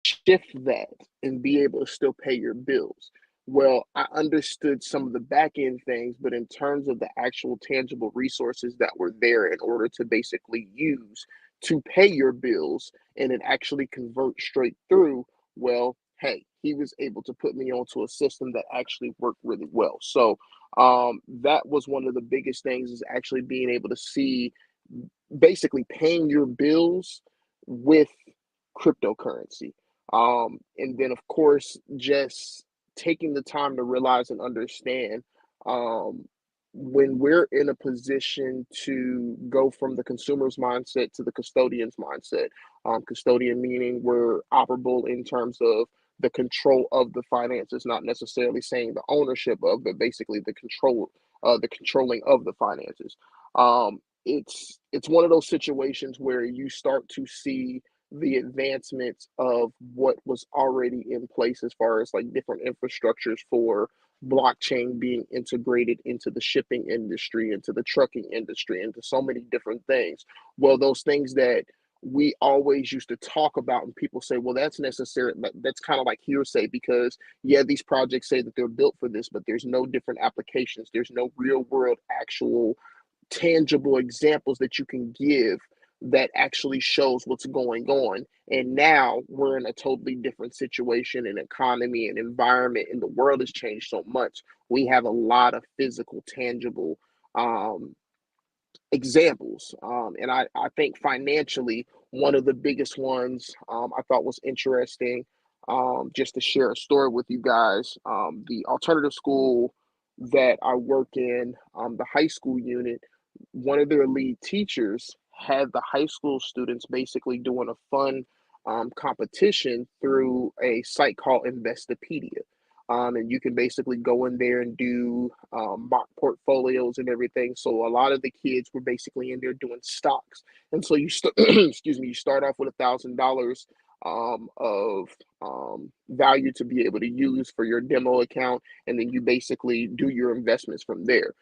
shift that and be able to still pay your bills. Well, I understood some of the back end things, but in terms of the actual tangible resources that were there in order to basically use to pay your bills and it actually convert straight through, well, hey, he was able to put me onto a system that actually worked really well. So that was one of the biggest things is actually being able to see basically paying your bills with cryptocurrency. And then, of course, just taking the time to realize and understand um, when we're in a position to go from the consumer's mindset to the custodian's mindset. Custodian meaning we're operable in terms of the control of the finances, not necessarily saying the ownership of, but basically the controlling of the finances. It's one of those situations where you start to see the advancements of what was already in place as far as like different infrastructures for blockchain being integrated into the shipping industry, into the trucking industry, into so many different things. Well, those things that we always used to talk about and people say, well, that's necessary. That's kind of like hearsay because yeah, these projects say that they're built for this, but there's no different applications. There's no real world actual tangible examples that you can give that actually shows what's going on. And now we're in a totally different situation and economy and environment, and the world has changed so much. We have a lot of physical, tangible um, examples. And I think financially, one of the biggest ones I thought was interesting, just to share a story with you guys. The alternative school that I work in, the high school unit, one of their lead teachers had the high school students basically doing a fun competition through a site called Investopedia. And you can basically go in there and do mock portfolios and everything. So a lot of the kids were basically in there doing stocks, and so excuse me, you start off with $1,000 of value to be able to use for your demo account, and then you basically do your investments from there.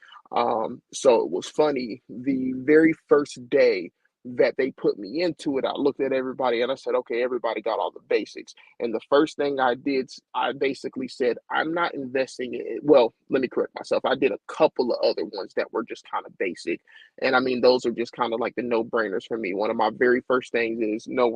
So it was funny. The very first day that they put me into it, I looked at everybody and I said, okay, everybody got all the basics. And the first thing I did, I basically said, I'm not investing in it. Well, let me correct myself. I did a couple of other ones that were just kind of basic. And I mean, those are just kind of like the no brainers for me. One of my very first things is no,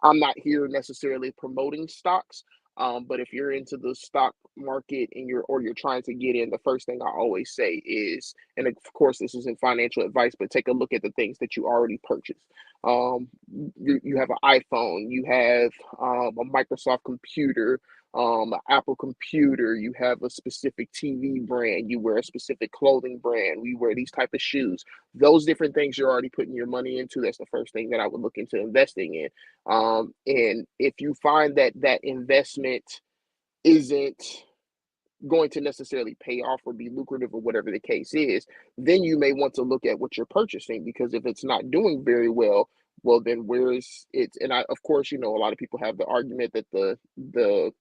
I'm not here necessarily promoting stocks. But if you're into the stock market and you're trying to get in, the first thing I always say is, and of course this isn't financial advice, but take a look at the things that you already purchased. You have an iPhone, you have a Microsoft computer, an Apple computer, you have a specific TV brand, you wear a specific clothing brand, we wear these type of shoes. Those different things you're already putting your money into. That's the first thing that I would look into investing in. And if you find that that investment isn't going to necessarily pay off or be lucrative or whatever the case is, then you may want to look at what you're purchasing, because if it's not doing very well, well then where's it? And I, of course, a lot of people have the argument that the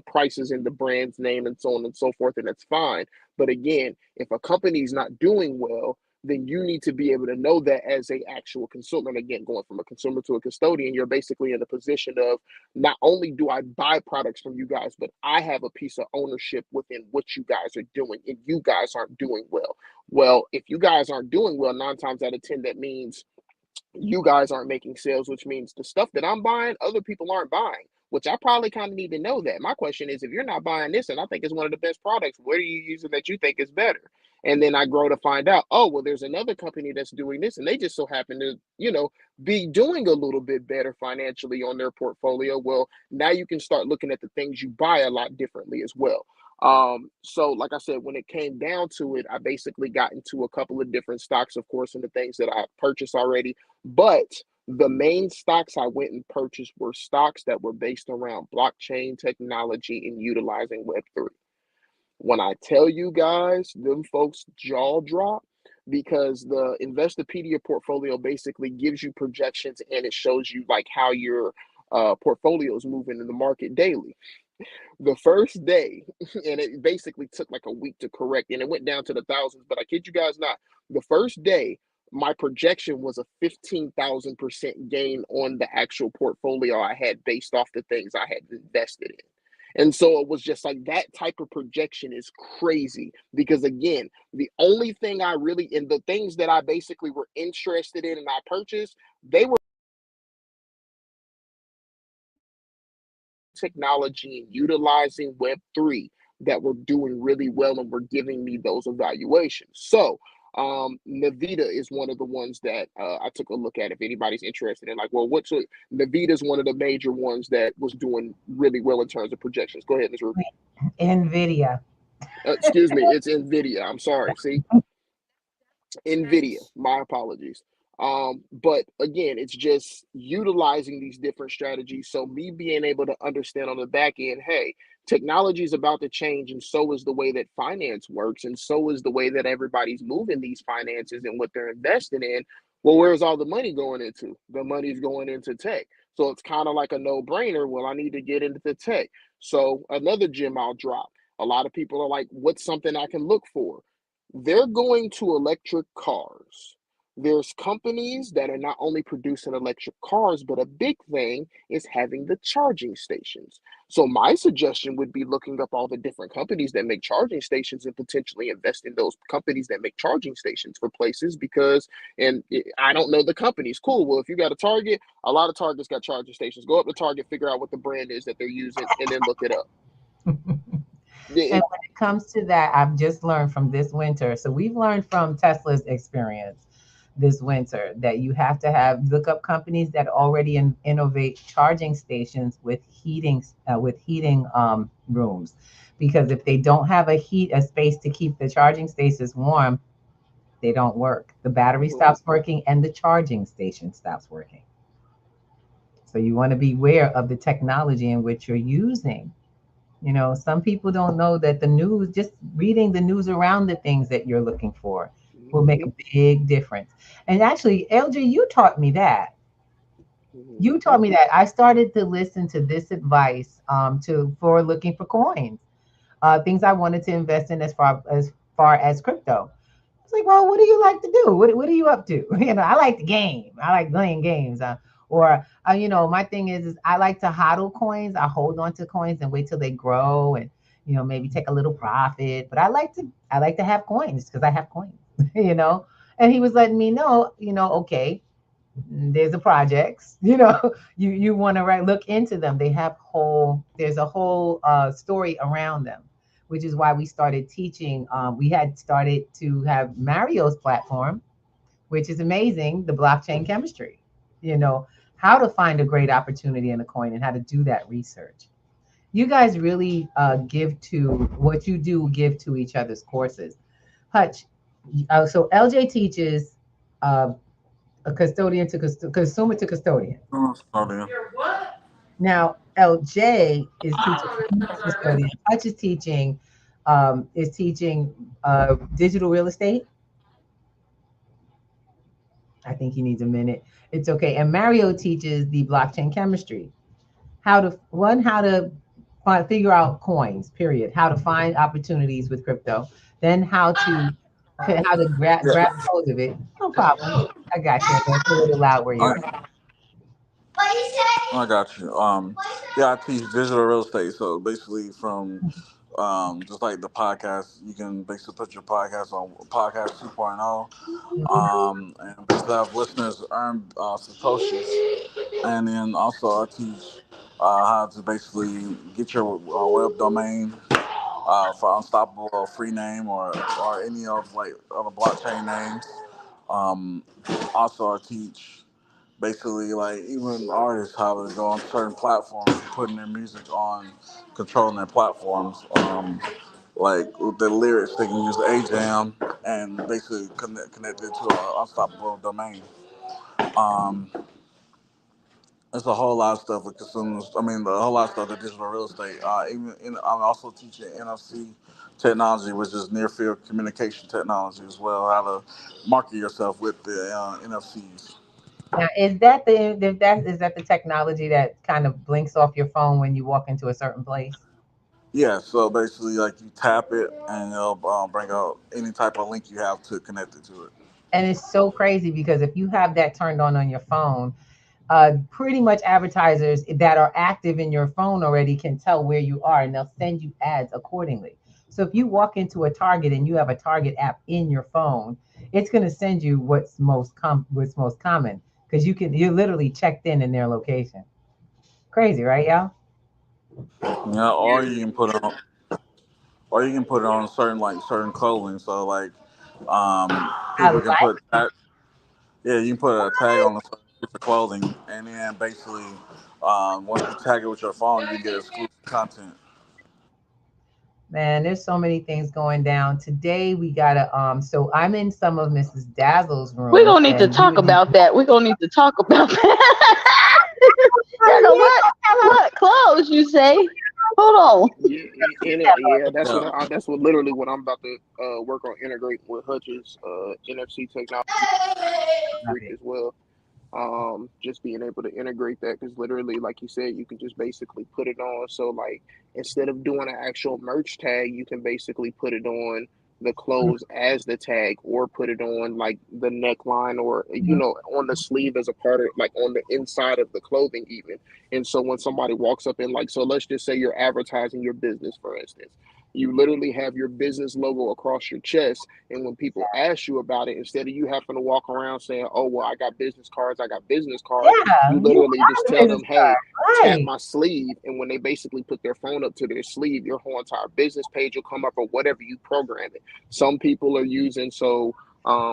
prices in the brand's name and so on and so forth, and that's fine. But again, if a company's not doing well, then you need to be able to know that as a actual consumer. And again, going from a consumer to a custodian, you're basically in the position of, not only do I buy products from you guys, but I have a piece of ownership within what you guys are doing, and you guys aren't doing well. Well, if you guys aren't doing well, 9 times out of 10, that means you guys aren't making sales, which means the stuff that I'm buying, other people aren't buying. which I probably kind of need to know that. My question is, if you're not buying this and I think it's one of the best products, what are you using that you think is better? And then I grow to find out, oh, well, there's another company that's doing this, and they just so happen to, be doing a little bit better financially on their portfolio. Well, now you can start looking at the things you buy a lot differently as well. So like I said, when it came down to it, I basically got into a couple of different stocks, of course, and the things that I purchased already. But the main stocks I went and purchased were stocks that were based around blockchain technology and utilizing Web3. When I tell you guys, them folks jaw drop because the Investopedia portfolio basically gives you projections and it shows you like how your portfolio is moving in the market daily. The first day, and it basically took like a week to correct, and it went down to the thousands, but I kid you guys not, the first day, my projection was a 15,000% gain on the actual portfolio I had based off the things I had invested in. And so it was just like that type of projection is crazy because, again, the only thing I really, and the things that I basically were interested in and I purchased, they were technology and utilizing Web3 that were doing really well and were giving me those evaluations. So, Navita is one of the ones that I took a look at. If anybody's interested in, like, well, Navita is one of the major ones that was doing really well in terms of projections. Go ahead, Ms. Ruby. Nvidia. Excuse me, it's Nvidia. I'm sorry. See, Nvidia. Nice. My apologies. But again, it's just utilizing these different strategies. So me being able to understand on the back end, hey, technology is about to change, and so is the way that finance works, and so is the way that everybody's moving these finances and what they're investing in. Well, where's all the money going into? The money's going into tech. So it's kind of like a no-brainer. Well, I need to get into the tech. So another gem I'll drop. A lot of people are like, what's something I can look for? They're going to electric cars. There's companies that are not only producing electric cars, but a big thing is having the charging stations. So my suggestion would be looking up all the different companies that make charging stations and potentially invest in those companies that make charging stations for places because, and I don't know the companies. Cool. Well, if you got a Target, a lot of Targets got charging stations. Go up to Target, figure out what the brand is that they're using, and then look it up. And when it comes to that, I've just learned from this winter. So we've learned from Tesla's experience this winter that you have to look up companies that already innovate charging stations with heating rooms, because if they don't have a space to keep the charging stations warm, they don't work. The battery stops working and the charging station stops working. So you want to be aware of the technology in which you're using. Some people don't know that the news, just reading the news around the things that you're looking for will make a big difference. And actually, LG, you taught me that. You taught me that. I started to listen to this advice for looking for coins, things I wanted to invest in as crypto. It's like, well, what do you like to do? What are you up to? I like the game. I like playing games. My thing is I like to hodl coins. I hold on to coins and wait till they grow and, maybe take a little profit. But I like to have coins because I have coins, And he was letting me know, okay, there's a projects, you want to look into them. There's a whole story around them, which is why we started teaching. We had started to have Mario's platform, which is amazing, the blockchain chemistry, how to find a great opportunity in a coin and how to do that research. You guys really give to each other's courses. Hutch, so LJ teaches a custodian to consumer to custodian. Now LJ is teaching custodian. Hutch is teaching digital real estate. I think he needs a minute. It's okay. And Mario teaches the blockchain chemistry. How to figure out coins, period. How to find opportunities with crypto. Then how to grab hold of it. No problem. I got you. It's a little loud where you are. I got you. Yeah, I teach digital real estate. So basically, from just like the podcast, you can basically put your podcast on podcast 2.0, and basically have listeners earn satoshis. And then also I teach how to basically get your web domain for unstoppable or free name or any of like other blockchain names. Um, Also, I teach basically like even artists how to go on certain platforms and putting their music on, controlling their platforms. Like with the lyrics, they can use AJAM and basically connect it to an unstoppable domain. Um, There's a whole lot of stuff with consumers. I mean, a whole lot of stuff with digital real estate. I'm also teaching NFC technology, which is near field communication technology as well. How to market yourself with the NFCs. Now, is that the technology that kind of blinks off your phone when you walk into a certain place? Yeah, so basically, like you tap it and it'll bring out any type of link you have to connect it to it. And it's so crazy because if you have that turned on your phone, pretty much advertisers that are active in your phone already can tell where you are and they'll send you ads accordingly. So if you walk into a Target and you have a Target app in your phone, it's going to send you what's most common because you're literally checked in their location. Crazy, right, y'all? Yeah, or you can put it on certain clothing. So like, I people like can put that. Yeah, you can put a tag on a certain piece of clothing, and then basically, once you tag it with your phone, you get exclusive content. Man, there's so many things going down. Today we gotta so I'm in some of Mrs. Dazzle's We're rooms gonna need to and we talk were just about that. We're gonna need to talk about that. oh, Girl, yeah, what clothes you say? Hold on. Yeah, yeah, Yeah, that's what literally what I'm about to work on integrating with Hutch's NFC technology love as it. well. Just being able to integrate that because literally, like you said, you can just basically put it on. So like instead of doing an actual merch tag, you can basically put it on the clothes as the tag or put it on like the neckline or Mhm. on the sleeve as a part of like on the inside of the clothing even. And so when somebody walks up in like, so let's just say you're advertising your business, for instance, you literally have your business logo across your chest, and when people ask you about it, instead of you having to walk around saying, "Oh, well, I got business cards," Yeah, you you literally just have a tell business them, "Hey, card, tap right? my sleeve." And when they basically put their phone up to their sleeve, your whole entire business page will come up or whatever you program it. Some people are using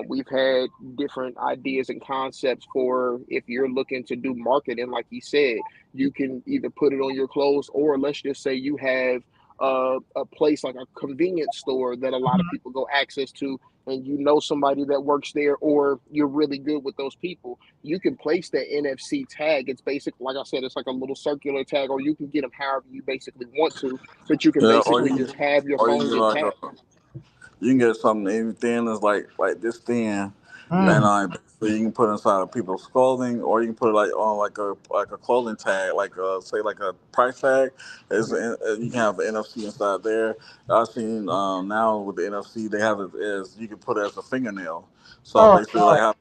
we've had different ideas and concepts for if you're looking to do marketing, like you said, you can either put it on your clothes or let's just say you have a place like a convenience store that a lot of people go access to, and you know somebody that works there, or you're really good with those people, you can place that NFC tag. It's basically, like I said, it's like a little circular tag, or you can get them however you basically want to, but you can yeah, basically just have your or you phone get get like a tapped. you can get something even thin as like this thin, and Mm. so you can put inside of people's clothing, or you can put it like on like a clothing tag, like say like a price tag. You can have an NFC inside there. I've seen now with the NFC they have it as you can put it as a fingernail. So Oh basically, Lord. like how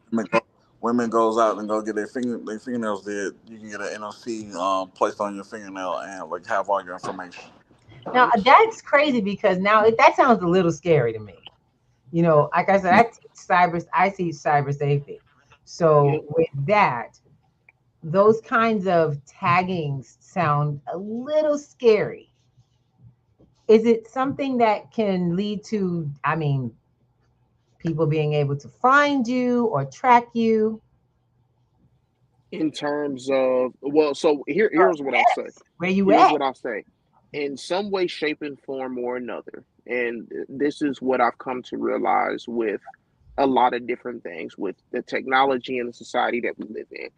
women goes out and go get their fingernails did, you can get an NFC placed on your fingernail and like have all your information. Now that's crazy because now that sounds a little scary to me. Like I said, I teach cyber safety. Yep. So with that, those kinds of taggings sound a little scary. Is it something that can lead to, I mean, people being able to find you or track you? In terms of, well, so here's what I'll say. Yes. Where you Here's at? what I'll say. In some way, shape, and form or another, and this is what I've come to realize with a lot of different things with the technology and the society that we live in.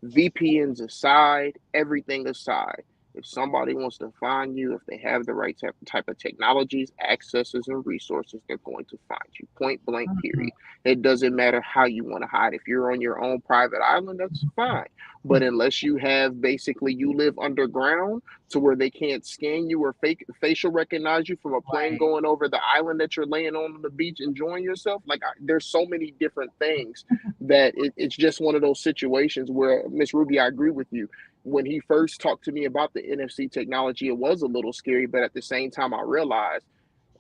VPNs aside, everything aside, if somebody wants to find you, if they have the right type of technologies, accesses, and resources, they're going to find you. Point blank, Mhm. period. It doesn't matter how you want to hide. If you're on your own private island, that's fine. But unless you have basically you live underground to where they can't scan you or fake facial recognize you from a plane Right. going over the island that you're laying on the beach enjoying yourself. Like there's so many different things that it's just one of those situations where Miss Ruby, I agree with you. When he first talked to me about the NFC technology, it was a little scary, but at the same time, I realized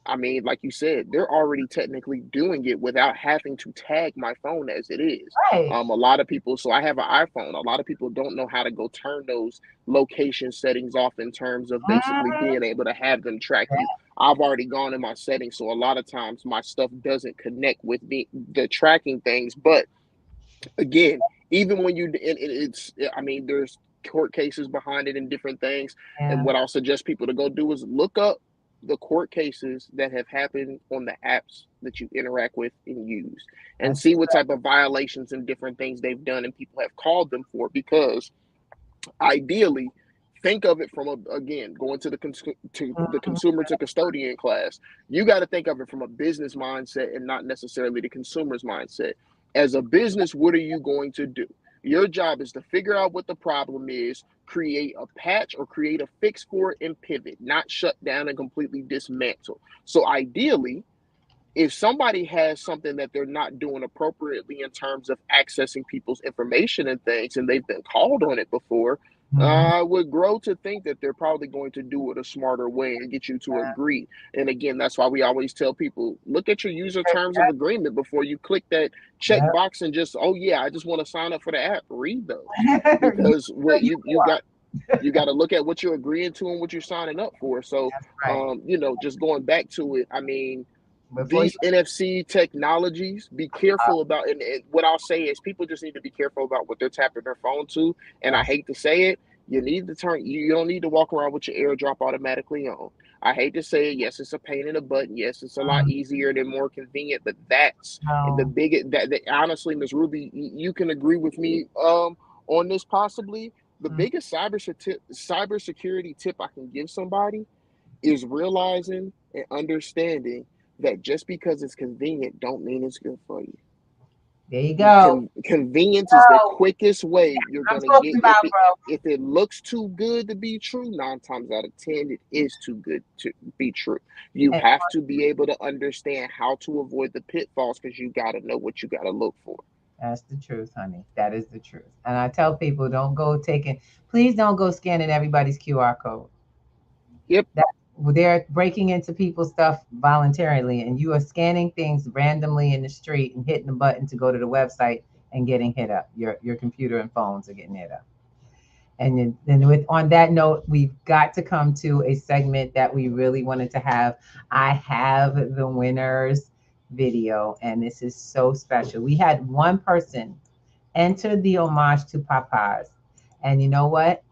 I mean, like you said, they're already technically doing it without having to tag my phone as it is. Right. A lot of people, so I have an iPhone. A lot of people don't know how to go turn those location settings off in terms of basically Mhm. being able to have them track you. I've already gone in my settings, so a lot of times my stuff doesn't connect with the tracking things. But again, even when it's, I mean, there's court cases behind it and different things. And Yeah, what I'll suggest people to go do is look up the court cases that have happened on the apps that you interact with and use, and that's see what type of violations and different things they've done and people have called them for. Because ideally, think of it from again, going to the mhm. consumer to custodian class. You got to think of it from a business mindset and not necessarily the consumer's mindset. As a business, what are you going to do? Your job is to figure out what the problem is, create a patch or create a fix for it, and pivot, not shut down and completely dismantle. So ideally, if somebody has something that they're not doing appropriately in terms of accessing people's information and things, and they've been called on it before, Mhm. I would grow to think that they're probably going to do it a smarter way and get you to agree. And again, that's why we always tell people, look at your user terms of agreement before you click that check Yep. box and just, oh yeah, I just want to sign up for the app. Read those, Yep. You because know what you you got to look at what you're agreeing to and what you're signing up for. So, That's right. just going back to it, I mean, Before you these NFC technologies, be careful about, and what I'll say is people just need to be careful about what they're tapping their phone to. And I that's hate to say it, you need to turn, you don't need to walk around with your AirDrop automatically on. I hate to say it, yes, it's a pain in the butt. Yes, it's a lot easier and more convenient, but that's the no. biggest, that honestly, Ms. Ruby, you can agree with me on this possibly. The Mm. biggest cybersecurity tip I can give somebody is realizing and understanding that just because it's convenient don't mean it's good for you. There you go. Convenience is the So quickest way you're I'm gonna talking get. If about, it bro. if it looks too good to be true, 9 times out of 10 it is too good to be true. You And have to be able to understand how to avoid the pitfalls, because you got to know what you got to look for. that's the truth, honey. That is the truth. And I tell people, don't go taking, please don't go scanning everybody's QR code. Yep. That they're breaking into people's stuff voluntarily, and you are scanning things randomly in the street and hitting the button to go to the website and getting hit up. Your computer and phones are getting hit up. And then with on that note, we've got to come to a segment that we really wanted to have. I have the winners video, and this is so special. We had one person enter the homage to Papa's. And you know what?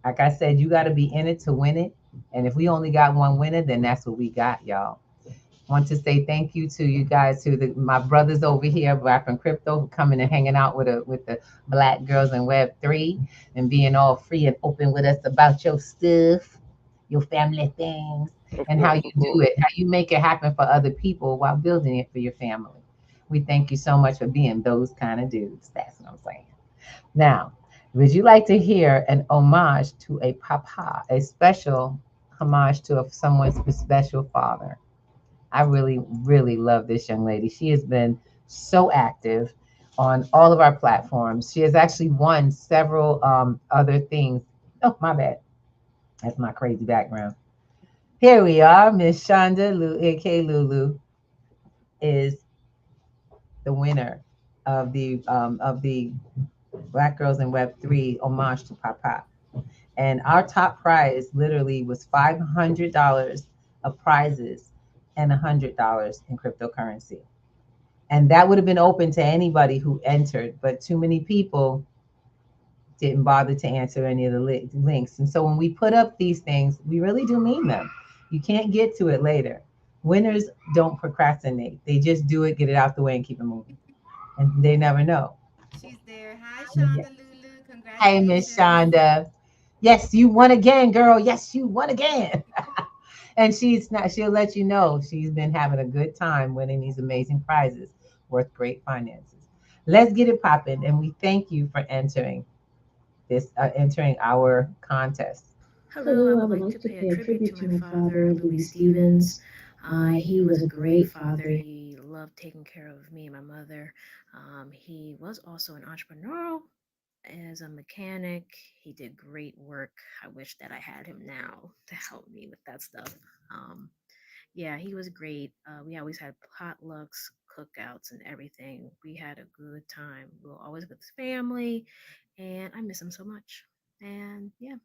Like I said, you got to be in it to win it. And if we only got one winner, then that's what we got, y'all. Want to say thank you to you guys, to my brothers over here, Black and Crypto, for coming and hanging out with the Black girls in Web3 and being all free and open with us about your stuff, your family things, Of and how course, you of do course. it, how you make it happen for other people while building it for your family. We thank you so much for being those kind of dudes. That's what I'm saying. Now, would you like to hear an homage to a papa, a special homage to someone's special father? I really, really love this young lady. She has been so active on all of our platforms. She has actually won several other things. Oh, my bad. That's my crazy background. Here we are. Miss Shonda aka Lulu, is the winner of the Black Girls in Web3 homage to Papa. And our top prize literally was $500 of prizes and $100 in cryptocurrency. And that would have been open to anybody who entered, but too many people didn't bother to answer any of the links. And so when we put up these things, we really do mean them. You can't get to it later. Winners don't procrastinate. They just do it, get it out the way, and keep it moving. And they never know. She's there. Hi, Yeah. Shonda Lulu. Hey, Miss Congratulations. Shonda. Yes, you won again, girl. Yes, you won again. And she's not, she'll let you know she's been having a good time winning these amazing prizes worth great finances. Let's get it popping. And we thank you for entering our contest. Hello, I would like to pay a tribute to my father, Louis Stevens. He was a great father. He loved taking care of me and my mother. He was also an entrepreneur as a mechanic. He did great work. I wish that I had him now to help me with that stuff. Um, yeah, he was great. We always had potlucks, cookouts, and everything. We had a good time. We were always with his family, and I miss him so much. And yeah.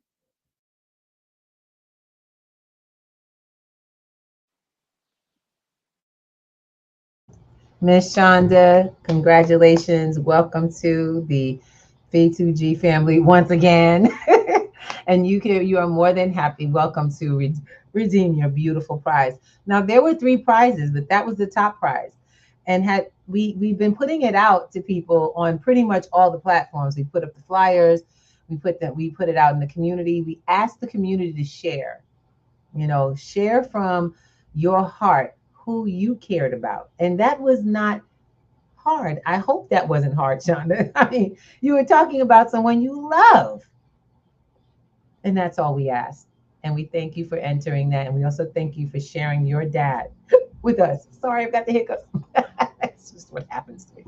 Miss Shonda, congratulations. Welcome to the P2G family once again. And you are more than happy. Welcome to redeem your beautiful prize. Now there were three prizes, but that was the top prize. And had we've been putting it out to people on pretty much all the platforms. We put up the flyers, we put it out in the community. We asked the community to share. Share from your heart who you cared about. And that was not hard. I hope that wasn't hard, Shonda. I mean, you were talking about someone you love. And that's all we ask. And we thank you for entering that. And we also thank you for sharing your dad with us. Sorry, I've got the hiccups. That's just what happens to me.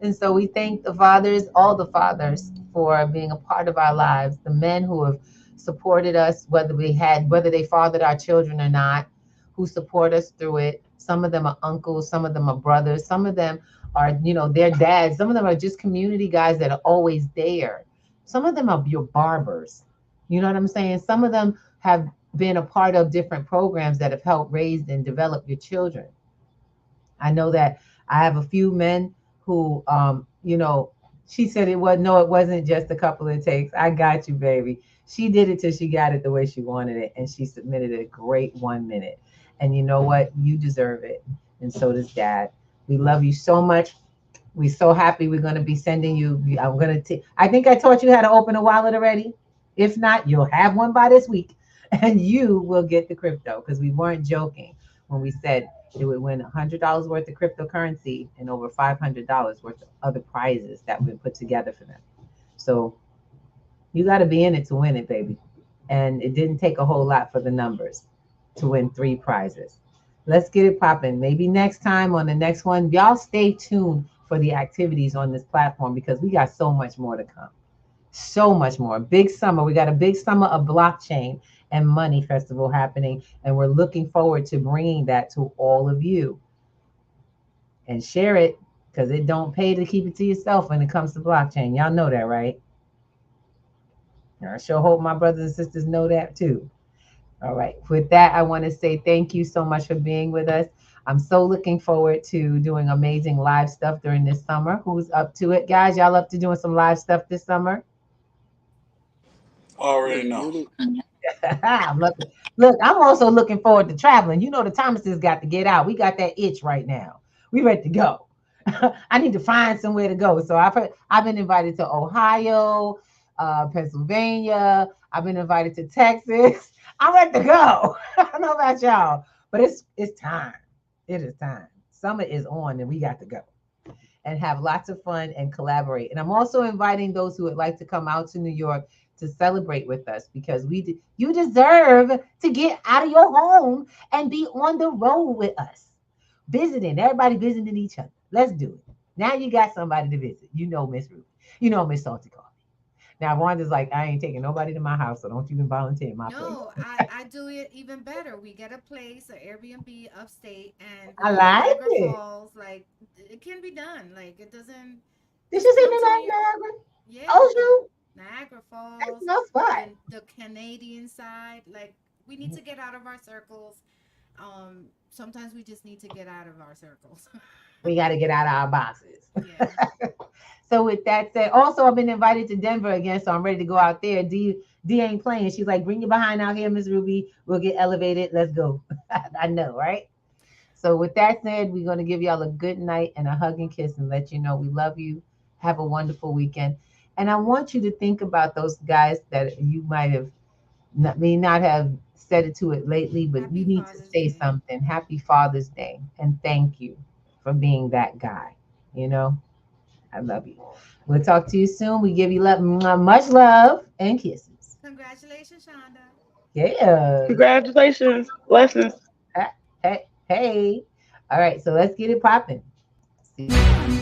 And so we thank the fathers, all the fathers, for being a part of our lives. The men who have supported us, whether they fathered our children or not, who support us through it. Some of them are uncles, some of them are brothers, some of them are, their dads. Some of them are just community guys that are always there. Some of them are your barbers. You know what I'm saying? Some of them have been a part of different programs that have helped raise and develop your children. I know that I have a few men who, she said it wasn't just a couple of takes. I got you, baby. She did it till she got it the way she wanted it, and she submitted a great 1 minute. And you know what? You deserve it, and so does Dad. We love you so much. We're so happy. We're going to be sending you. I think I taught you how to open a wallet already. If not, you'll have one by this week, and you will get the crypto because we weren't joking when we said they would win $100 worth of cryptocurrency and over $500 worth of other prizes that we put together for them. So you got to be in it to win it, baby. And it didn't take a whole lot for the numbers to win 3 prizes. Let's get it popping. Maybe next time on the next one, y'all stay tuned for the activities on this platform because we got so much more to come. So much more. Big summer. We got a big summer of blockchain and money festival happening. And we're looking forward to bringing that to all of you. And share it because it don't pay to keep it to yourself when it comes to blockchain. Y'all know that, right? I sure hope my brothers and sisters know that too. All right. With that, I want to say thank you so much for being with us. I'm so looking forward to doing amazing live stuff during this summer. Who's up to it, guys? Y'all up to doing some live stuff this summer? Already Let's know. get it. Look, I'm also looking forward to traveling. The Thomases got to get out. We got that itch right now. We ready to go. I need to find somewhere to go. So I've been invited to Ohio, Pennsylvania. I've been invited to Texas. I'm ready to go. I don't know about y'all, but it's time. It is time. Summer is on, and we got to go and have lots of fun and collaborate. And I'm also inviting those who would like to come out to New York to celebrate with us because you deserve to get out of your home and be on the road with us, everybody visiting each other. Let's do it. Now you got somebody to visit. Miss Ruth. Miss Salty Coffee. Now Wanda's like, I ain't taking nobody to my house, so don't even volunteer in my place. No, I do it even better. We get a place, an Airbnb upstate, and we I go to like Niagara it. Falls. Like it can be done. Like it doesn't Did just you see come to the New York. Niagara? Yeah, Oh shoot, Niagara that's Falls, no spot. the Canadian side. Like we need to get out of our circles. Sometimes we just need to get out of our circles. We got to get out of our boxes. Yeah. So with that said, also I've been invited to Denver again, so I'm ready to go out there. D ain't playing. She's like, bring your behind out here, Miss Ruby. We'll get elevated. Let's go. I know, right? So with that said, we're gonna give y'all a good night and a hug and kiss and let you know we love you. Have a wonderful weekend. And I want you to think about those guys that you might have may not have said it to it lately, but you Happy need to Father's say Day. something. Happy Father's Day and thank you for being that guy. You know, I love you. We'll talk to you soon. We give you love, much love and kisses. Congratulations, Shonda. Yes. Congratulations. Blessings. Hey, hey. All right, so let's get it popping. See you.